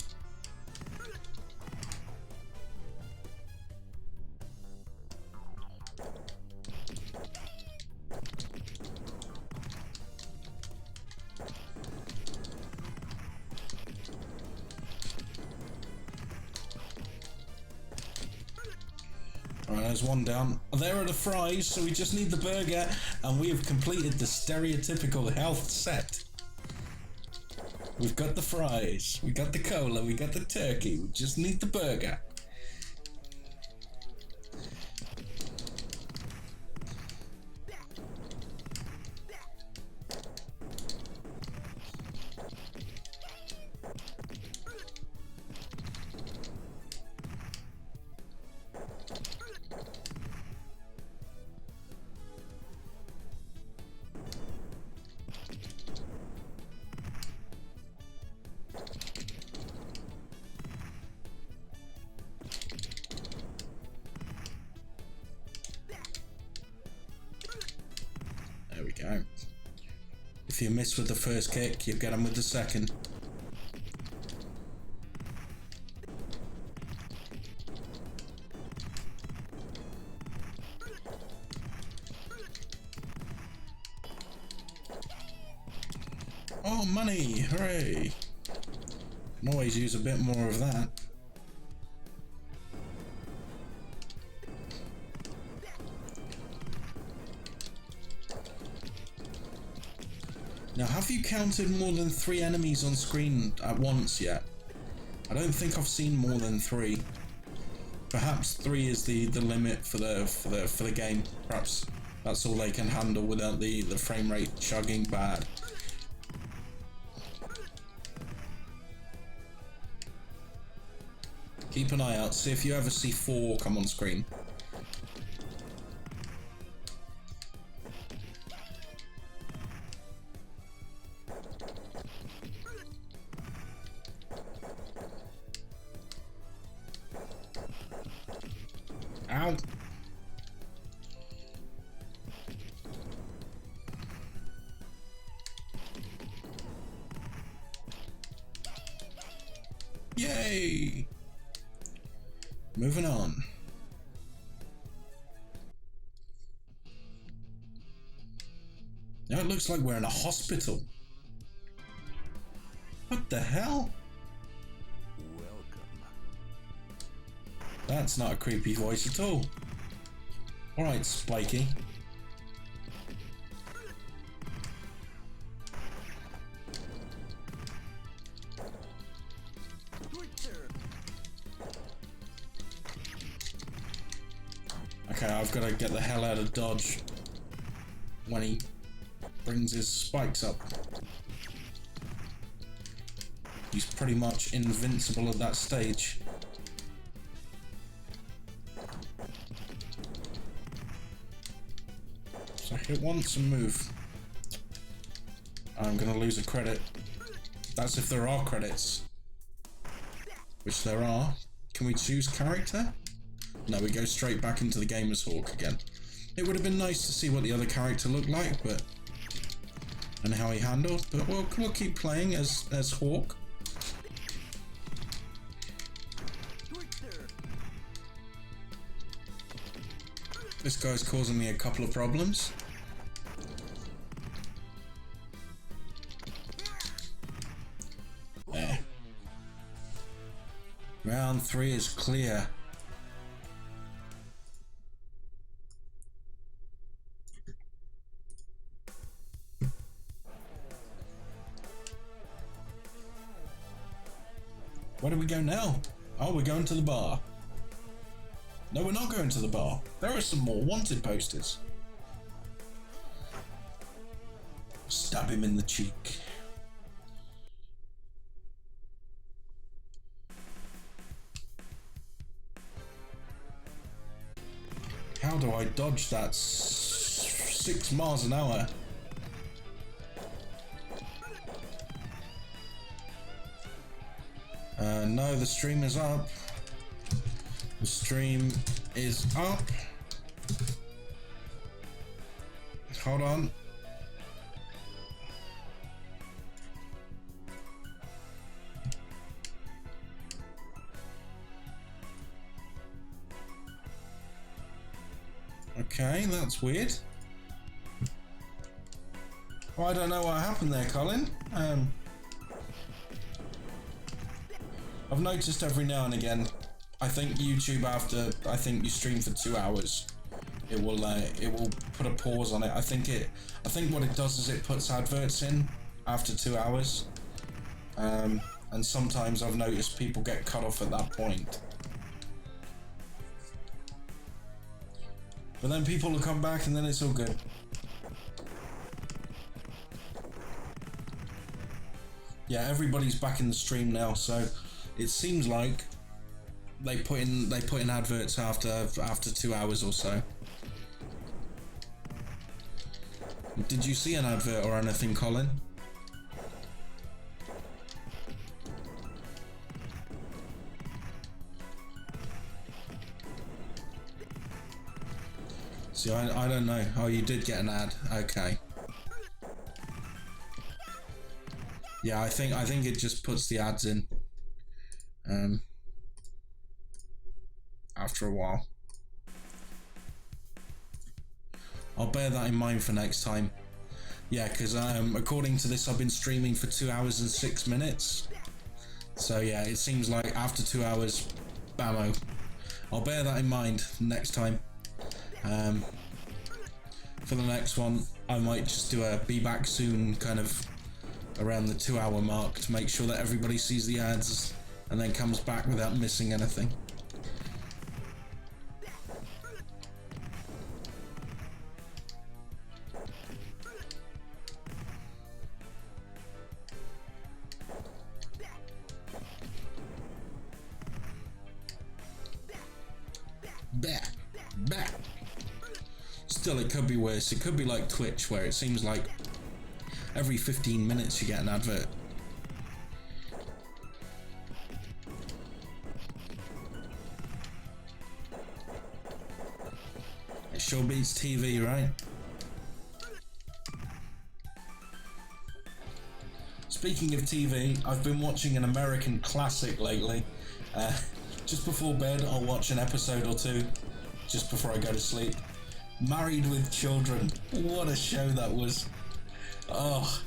Alright, there's one down. There are the fries, so we just need the burger, and we have completed the stereotypical health set. We've got the fries, we got the cola, we got the turkey, we just need the burger. If you miss with the first kick, you get them with the second. Oh, money! Hooray! Can always use a bit more of that. Now, have you counted more than 3 enemies on screen at once yet? I don't think I've seen more than 3. Perhaps 3 is the limit for the game. Perhaps that's all they can handle without the frame rate chugging bad. Keep an eye out, see if you ever see 4 come on screen. Ow! Yay! Moving on. Now it looks like we're in a hospital. What the hell? Welcome. That's not a creepy voice at all. Alright, Spiky. Okay, I've got to get the hell out of dodge when he brings his spikes up. He's pretty much invincible at that stage. So hit once and move. I'm gonna lose a credit. That's if there are credits. Which there are. Can we choose character? No, we go straight back into the game as Hawk again. It would have been nice to see what the other character looked like, but and how he handled, but we'll keep playing as Hawk. This guy's causing me a couple of problems. There. Round 3 is clear. Where do we go now? Oh, we're going to the bar. No, we're not going to the bar. There are some more wanted posters. Stab him in the cheek. How do I dodge that 6 miles an hour? No, the stream is up. The stream is up. Hold on. Okay, that's weird. Well, I don't know what happened there, Colin. I've noticed every now and again, I think YouTube after, I think you stream for 2 hours, it will put a pause on it. I think what it does is it puts adverts in after 2 hours. And sometimes I've noticed people get cut off at that point. But then people will come back and then it's all good. Yeah, everybody's back in the stream now, so it seems like they put in adverts after 2 hours or so. Did you see an advert or anything, Colin? See, I don't know. Oh, you did get an ad. Okay. Yeah, I think it just puts the ads in after a while. I'll bear that in mind for next time. Yeah, because according to this, I've been streaming for 2 hours and 6 minutes. So yeah, it seems like after 2 hours, bammo. I'll bear that in mind next time. For the next one, I might just do a be back soon kind of around the 2 hour mark to make sure that everybody sees the ads and then comes back without missing anything. Bah, bah. Still, it could be worse. It could be like Twitch, where it seems like every 15 minutes you get an advert. It sure beats TV, right? Speaking of TV, I've been watching an American classic lately. Just before bed, I'll watch an episode or two, just before I go to sleep. Married with Children. What a show that was. Oh,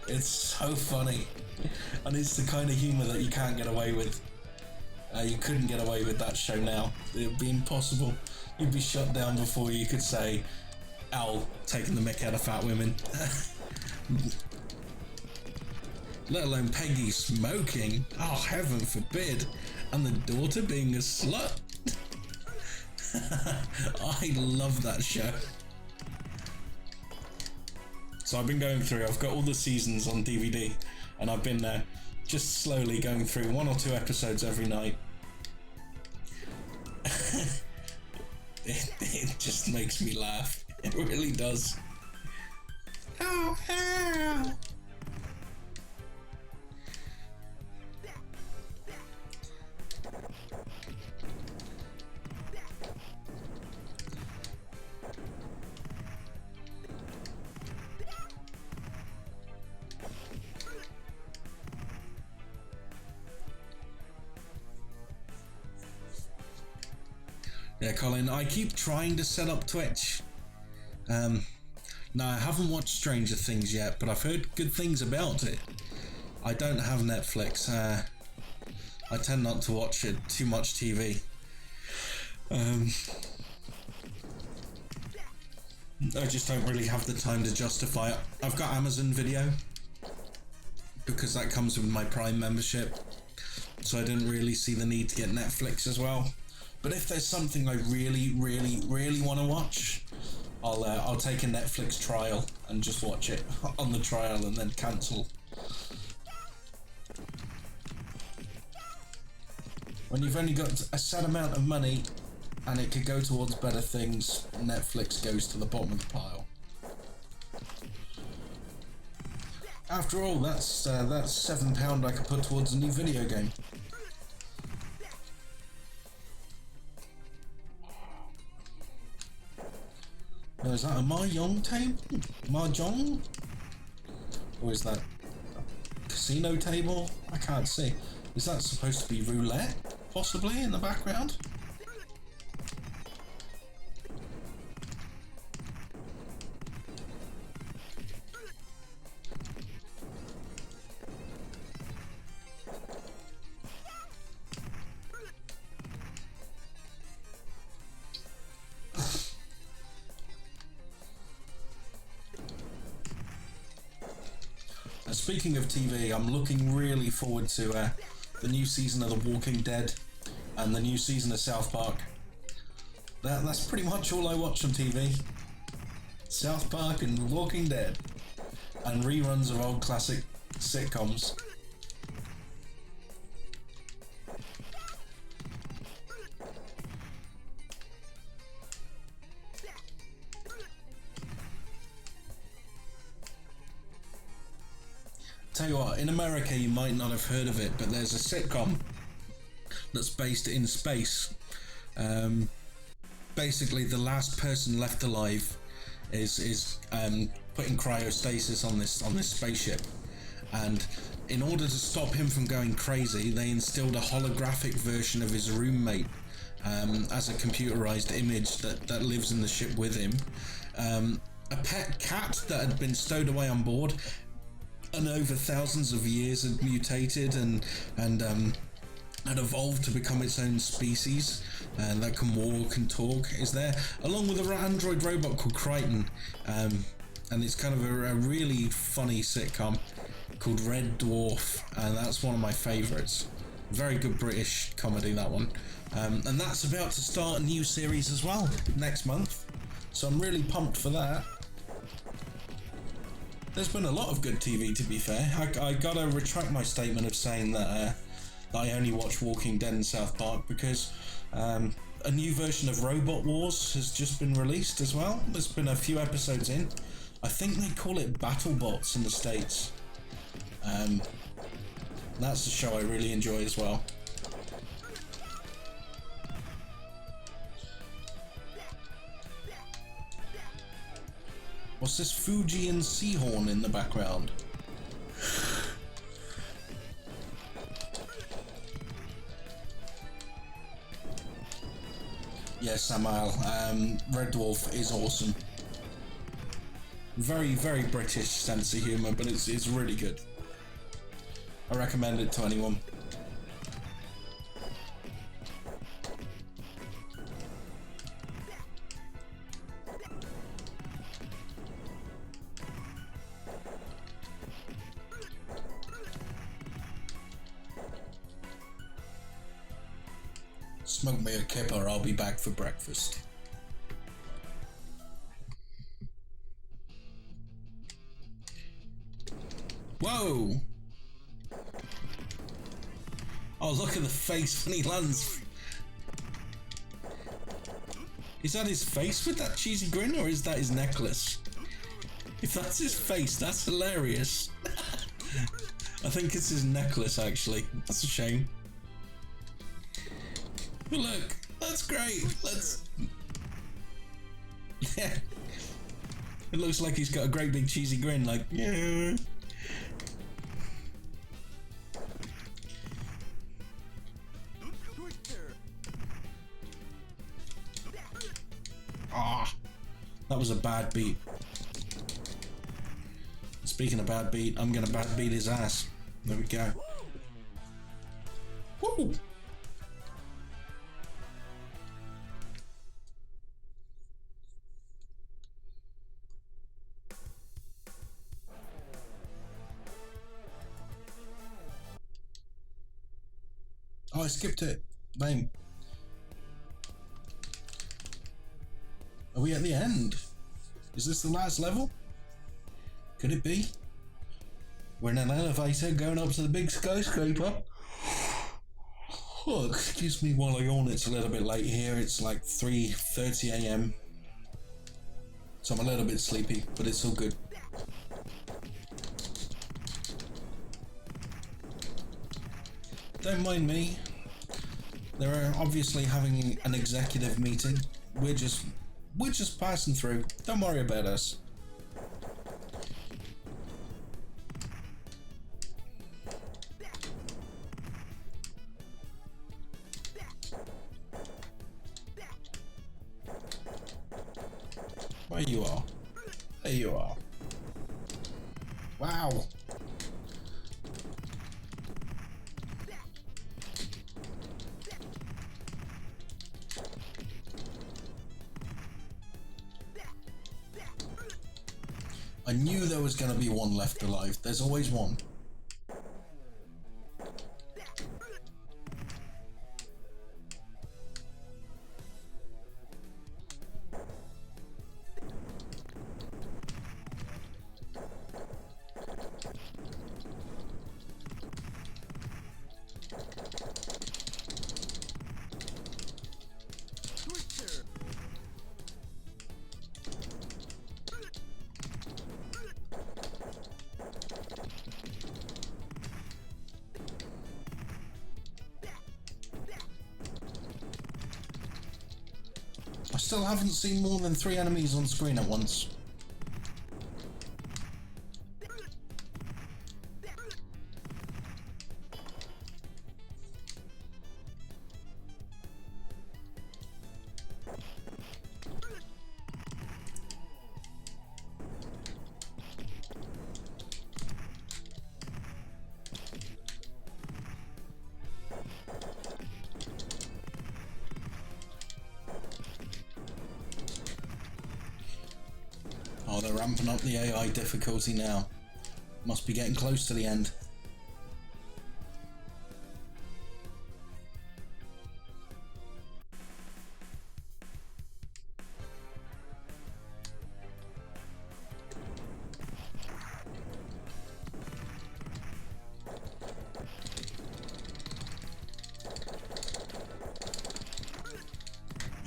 it's so funny. And it's the kind of humour that you can't get away with. You couldn't get away with that show now. It would be impossible. You'd be shut down before you could say, Al taking the mick out of fat women. Let alone Peggy smoking. Oh, heaven forbid. And the daughter being a slut. I love that show. So I've been going through, I've got all the seasons on DVD, and I've been just slowly going through 1 or 2 episodes every night. It just makes me laugh. It really does. Ow, ow. Yeah, Colin, I keep trying to set up Twitch. Now, I haven't watched Stranger Things yet, but I've heard good things about it. I don't have Netflix. I tend not to watch it too much TV. I just don't really have the time to justify it. I've got Amazon Video, because that comes with my Prime membership, so I didn't really see the need to get Netflix as well. But if there's something I really want to watch, I'll take a Netflix trial and just watch it on the trial and then cancel. When you've only got a set amount of money and it could go towards better things, Netflix goes to the bottom of the pile. After all, that's £7 I could put towards a new video game. Now, is that a mahjong table? Mahjong? Or is that a casino table? I can't see. Is that supposed to be roulette, possibly, in the background? Speaking of TV, I'm looking really forward to the new season of The Walking Dead and the new season of South Park. That's pretty much all I watch on TV. South Park and The Walking Dead. And reruns of old classic sitcoms. Tell you what, in America you might not have heard of it, but there's a sitcom that's based in space. Basically, the last person left alive is put in cryostasis on this spaceship, and in order to stop him from going crazy, they instilled a holographic version of his roommate as a computerized image that lives in the ship with him. A pet cat that had been stowed away on board and over thousands of years had mutated and had evolved to become its own species that can walk and talk is there, along with an android robot called Crichton, and it's kind of a really funny sitcom called Red Dwarf, and that's one of my favourites. Very good British comedy, that one. And that's about to start a new series as well next month, so I'm really pumped for that. There's been a lot of good TV, to be fair. I gotta retract my statement of saying that I only watch Walking Dead and South Park, because a new version of Robot Wars has just been released as well. There's been a few episodes in. I think they call it BattleBots in the States. That's a show I really enjoy as well. What's this Fujian Seahorn in the background? Yes, Samuel, Red Dwarf is awesome. Very, very British sense of humour, but it's really good. I recommend it to anyone. Smoke me a kipper, I'll be back for breakfast. Whoa! Oh, look at the face when he lands. Is that his face with that cheesy grin, or is that his necklace? If that's his face, that's hilarious. I think it's his necklace, actually. That's a shame. But look, that's great. Yeah. It looks like he's got a great big cheesy grin, like, yeah. Ah, that was a bad beat. Speaking of bad beat, I'm gonna bad beat his ass. There we go. Woo! Oh, I skipped it. Lame. Are we at the end? Is this the last level? Could it be? We're in an elevator going up to the big skyscraper. Oh, excuse me while I yawn, it's a little bit late here. It's like 3:30 AM. So I'm a little bit sleepy, but it's all good. Don't mind me. They're obviously having an executive meeting. We're just passing through. Don't worry about us. Where you are? There you are. Wow. I knew there was going to be one left alive. There's always one. I still haven't seen more than 3 enemies on screen at once. Oh, they're ramping up the AI difficulty now. Must be getting close to the end.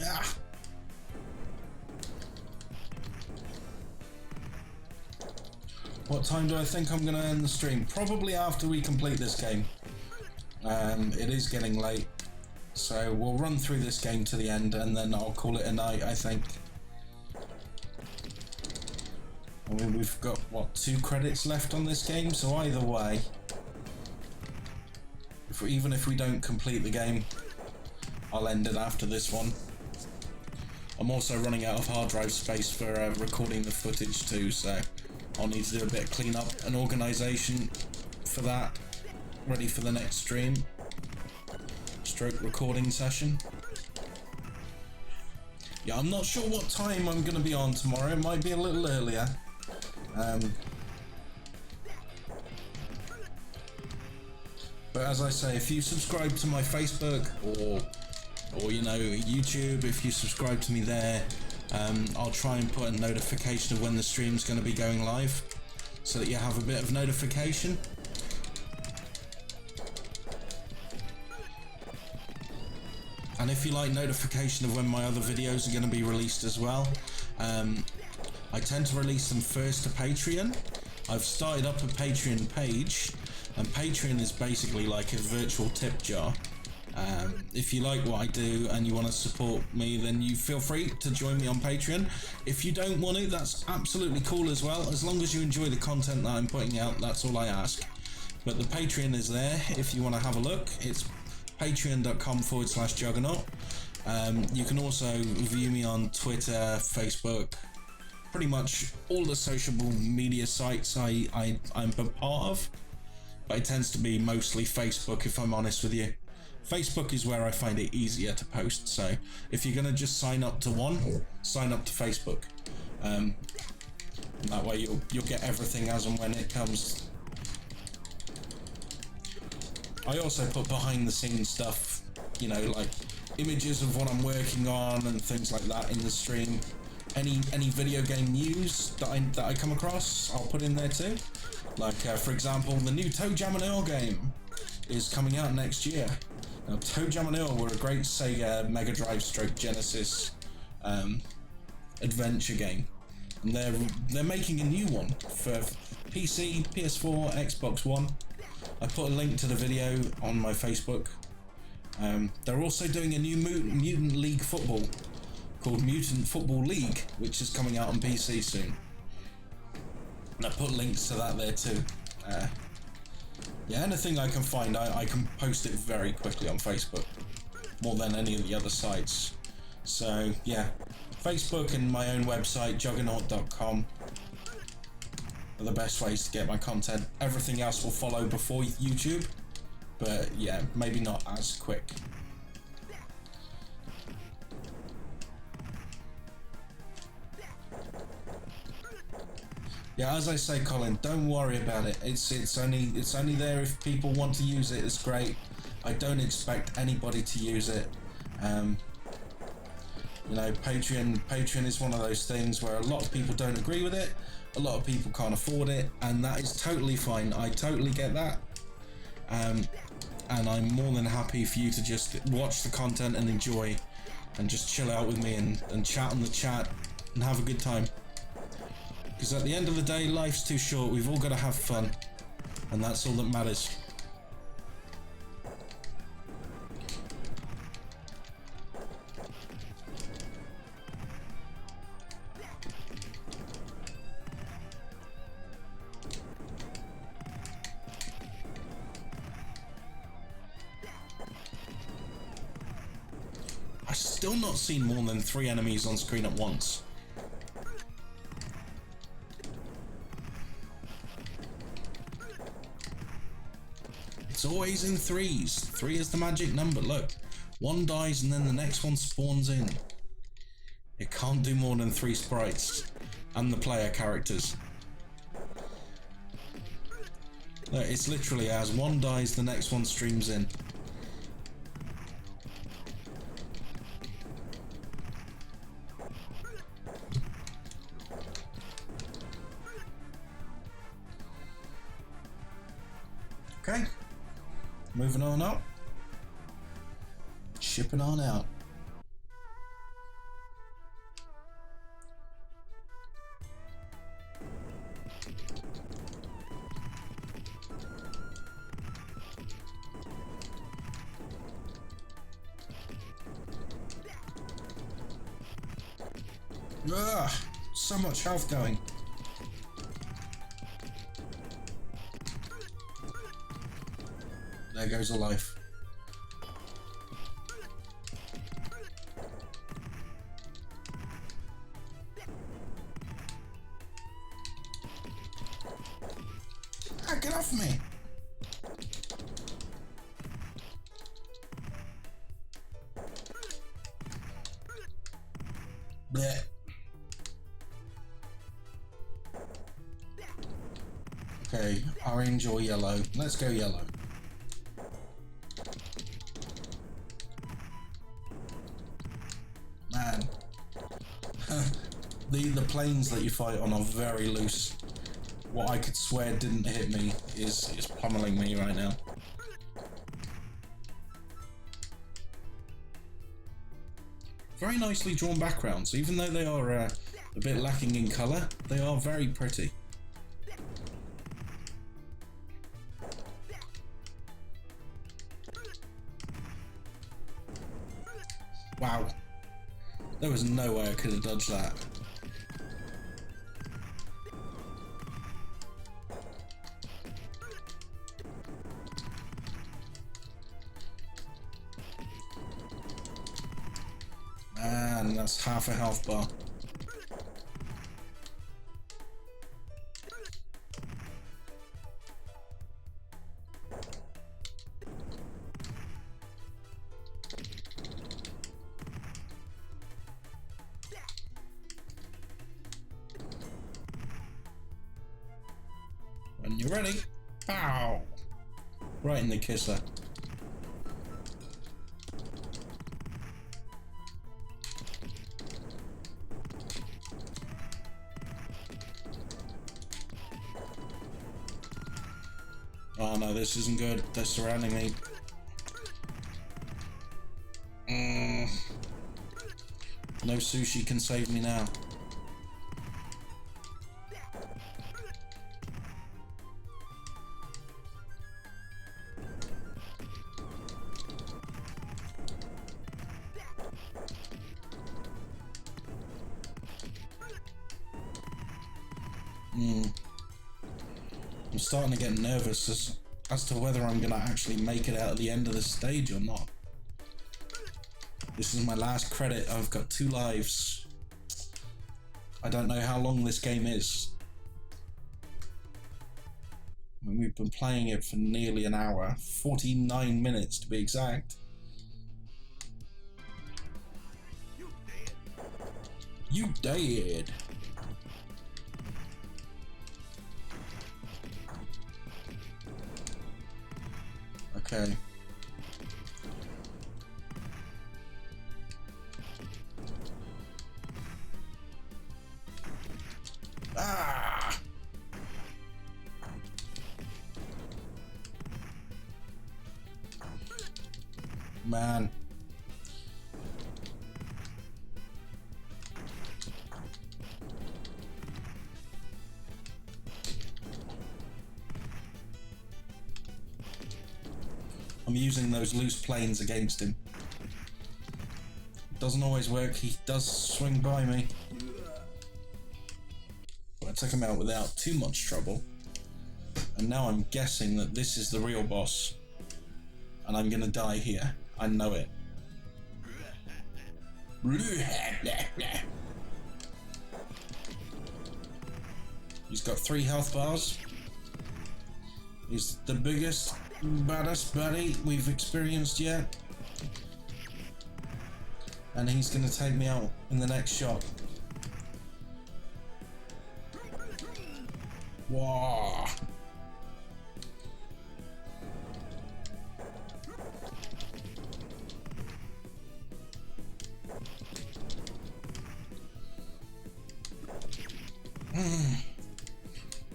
Ah. What time do I think I'm going to end the stream? Probably after we complete this game. It is getting late, so we'll run through this game to the end and then I'll call it a night, I think. I mean, we've got, what, 2 credits left on this game, so either way, even if we don't complete the game, I'll end it after this one. I'm also running out of hard drive space for recording the footage too, so I'll need to do a bit of cleanup and organisation for that, ready for the next stream, stroke recording session. Yeah, I'm not sure what time I'm going to be on tomorrow, it might be a little earlier. But as I say, if you subscribe to my Facebook or you know, YouTube, if you subscribe to me there, I'll try and put a notification of when the stream's going to be going live, so that you have a bit of notification. And if you like notification of when my other videos are going to be released as well, I tend to release them first to Patreon. I've started up a Patreon page, and Patreon is basically like a virtual tip jar. If you like what I do and you want to support me, then you feel free to join me on Patreon. If you don't want to, that's absolutely cool as well. As long as you enjoy the content that I'm putting out, that's all I ask. But the Patreon is there if you want to have a look. It's patreon.com/juggernaut. You can also view me on Twitter, Facebook, pretty much all the social media sites I'm a part of. But it tends to be mostly Facebook, if I'm honest with you. Facebook is where I find it easier to post, so if you're going to just sign up to one, sign up to Facebook. That way you'll get everything as and when it comes. I also put behind the scenes stuff, you know, like images of what I'm working on and things like that in the stream. Any video game news that I come across, I'll put in there too. Like, for example, the new ToeJam & Earl game is coming out next year. Now, ToeJam & Earl were a great Sega Mega Drive / Genesis adventure game, and they're making a new one for PC, PS4, Xbox One. I put a link to the video on my Facebook. They're also doing a new Mutant League football called Mutant Football League, which is coming out on PC soon. And I put links to that there too. Yeah, anything I can find, I can post it very quickly on Facebook, more than any of the other sites. So yeah, Facebook and my own website, juggernaut.com, are the best ways to get my content. Everything else will follow before YouTube, but yeah, maybe not as quick. Yeah, as I say, Colin, don't worry about it. It's only there if people want to use it. It's great. I don't expect anybody to use it. You know, Patreon is one of those things where a lot of people don't agree with it. A lot of people can't afford it, and that is totally fine. I totally get that. And I'm more than happy for you to just watch the content and enjoy, and just chill out with me and chat on the chat and have a good time. Because at the end of the day, life's too short. We've all got to have fun, and that's all that matters. I've still not seen more than 3 enemies on screen at once. It's always in 3s. 3 is the magic number. Look, 1 dies and then the next one spawns in. It can't do more than 3 sprites. and the player characters. No, it's literally as one dies, the next one streams in. Okay, moving on up, shipping on out. Ugh, so much health going. There goes a life. Ah, get off me! Blech. Okay, orange or yellow. Let's go yellow. Man. the planes that you fight on are very loose. What I could swear didn't hit me is pummeling me right now. Very nicely drawn backgrounds, even though they are a bit lacking in colour, they are very pretty. Wow, there was no way I could have dodged that. Man, that's half a health bar. When you're ready, pow! Right in the kisser. Oh no, this isn't good. They're surrounding me. No sushi can save me now. I'm starting to get nervous as to whether I'm gonna actually make it out at the end of the stage or not. This is my last credit. I've got 2 lives. I don't know how long this game is. I mean, we've been playing it for nearly an hour, 49 minutes to be exact. You dead. Okay. Ah! Man. I'm using those loose planes against him. Doesn't always work, he does swing by me. But I took him out without too much trouble. And now I'm guessing that this is the real boss. And I'm gonna die here. I know it. He's got 3 health bars. He's the biggest, baddest baddie we've experienced yet. And he's gonna take me out in the next shot. Whoa.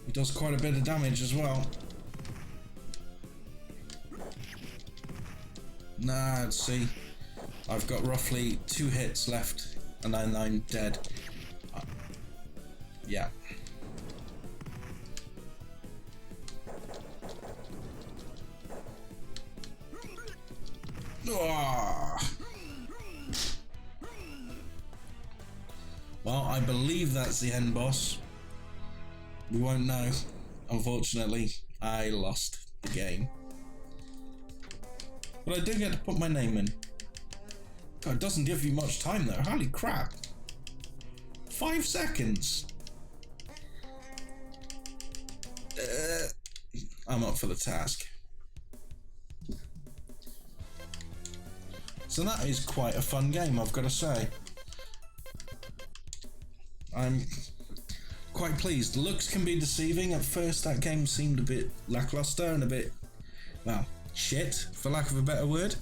He does quite a bit of damage as well. Nah, let's see. I've got roughly 2 hits left and then I'm dead. Yeah. Well, I believe that's the end boss. We won't know. Unfortunately, I lost the game. But I do get to put my name in. God, it doesn't give you much time though. Holy crap. 5 seconds. I'm up for the task. So that is quite a fun game, I've got to say. I'm quite pleased. Looks can be deceiving. At first that game seemed a bit lackluster and a bit, well, shit, for lack of a better word.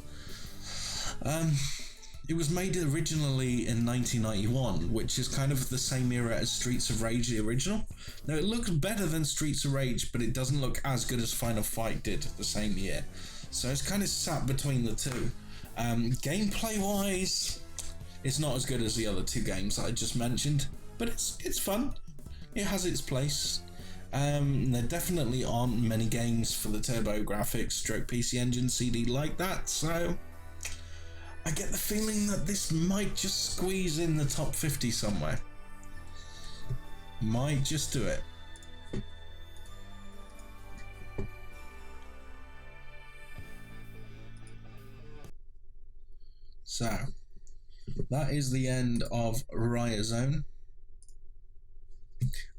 It was made originally in 1991, which is kind of the same era as Streets of Rage, the original. Now, it looks better than Streets of Rage, but it doesn't look as good as Final Fight did the same year. So it's kind of sat between the two. Gameplay-wise, it's not as good as the other 2 games that I just mentioned, but it's fun. It has its place. There definitely aren't many games for the TurboGrafx stroke PC Engine CD like that, so I get the feeling that this might just squeeze in the top 50 somewhere. Might just do it. So, that is the end of Riot Zone.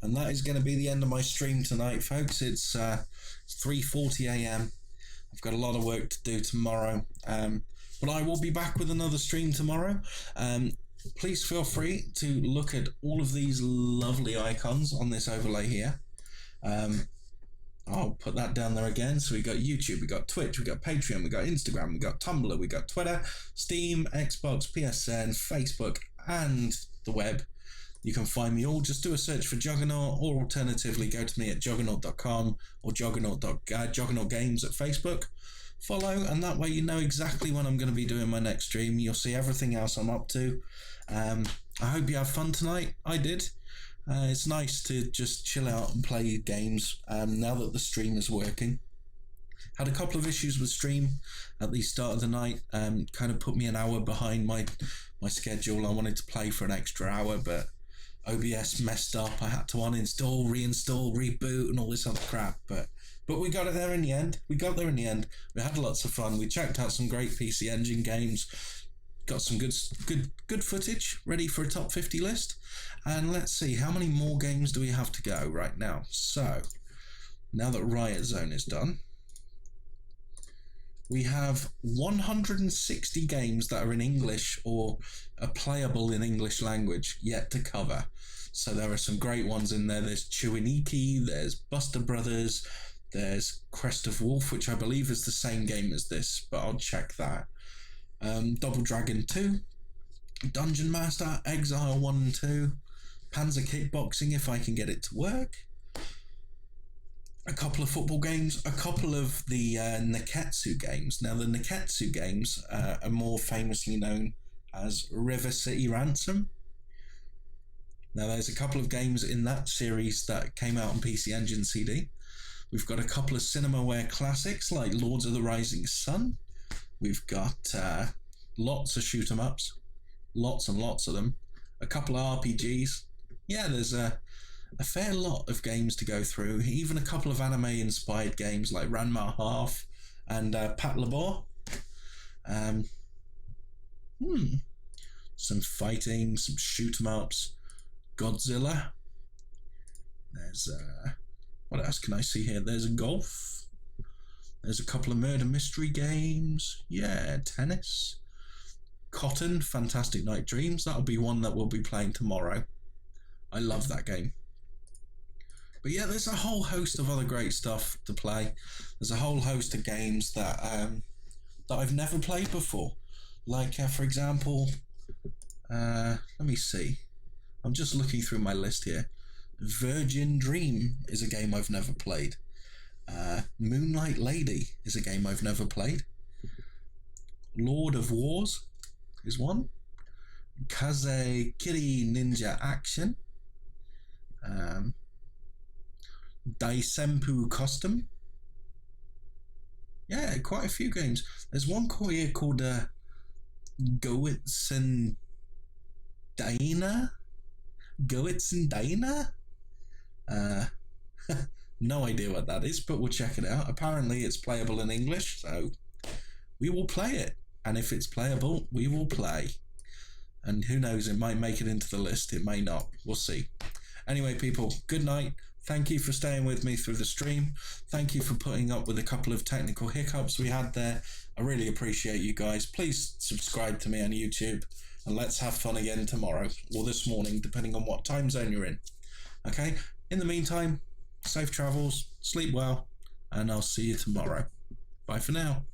And that is going to be the end of my stream tonight, folks. It's 3:40 AM. I've got a lot of work to do tomorrow. But I will be back with another stream tomorrow. Please feel free to look at all of these lovely icons on this overlay here. I'll put that down there again. So we got YouTube, we got Twitch, we got Patreon, we got Instagram, we got Tumblr, we got Twitter, Steam, Xbox, PSN, Facebook, and the web. You can find me all. Just do a search for Juggernaut, or alternatively go to me at juggernaut.com or Juggernaut Games at Facebook. Follow, and that way you know exactly when I'm going to be doing my next stream. You'll see everything else I'm up to. I hope you have fun tonight. I did. It's nice to just chill out and play games now that the stream is working. Had a couple of issues with stream at the start of the night, kind of put me an hour behind my schedule. I wanted to play for an extra hour, but OBS messed up. I had to uninstall, reinstall, reboot, and all this other crap. But we got it there in the end. We had lots of fun. We checked out some great PC Engine games. Got some good footage ready for a top 50 list. And let's see, how many more games do we have to go right now? So, now that Riot Zone is done, we have 160 games that are in English or are playable in English language yet to cover. So there are some great ones in there. There's Chuiniki, there's Buster Brothers, there's Crest of Wolf, which I believe is the same game as this, but I'll check that. Double Dragon 2, Dungeon Master, Exile 1 and 2, Panzer Kickboxing if I can get it to work, a couple of football games, a couple of the Neketsu games. Now the Neketsu games are more famously known as River City Ransom. Now there's a couple of games in that series that came out on PC Engine CD. We've got a couple of Cinemaware classics like Lords of the Rising Sun. We've got lots of shoot-em-ups, lots and lots of them. A couple of RPGs. Yeah, there's a fair lot of games to go through. Even a couple of anime-inspired games like Ranma Half and Pat Labor. Some fighting, some shoot-em-ups. Godzilla. There's what else can I see here? There's a golf. There's a couple of murder mystery games. Yeah, tennis. Cotton, Fantastic Night Dreams. That'll be one that we'll be playing tomorrow. I love that game. But yeah, there's a whole host of other great stuff to play. There's a whole host of games that I've never played before. Like, for example, let me see. I'm just looking through my list here. Virgin Dream is a game I've never played. Moonlight Lady is a game I've never played. Lord of Wars is one. Kaze Kiri Ninja Action. Daisenpu Custom. Yeah, quite a few games. There's one here called Goitzen Daina? Goitzen Daina? No idea what that is, but we'll check it out. Apparently it's playable in English, so we will play it. And if it's playable, we will play. And who knows, it might make it into the list, it may not. We'll see. Anyway, people, good night. Thank you for staying with me through the stream. Thank you for putting up with a couple of technical hiccups we had there. I really appreciate you guys. Please subscribe to me on YouTube, and let's have fun again tomorrow, or this morning, depending on what time zone you're in. Okay? In the meantime, safe travels, sleep well, and I'll see you tomorrow. Bye for now.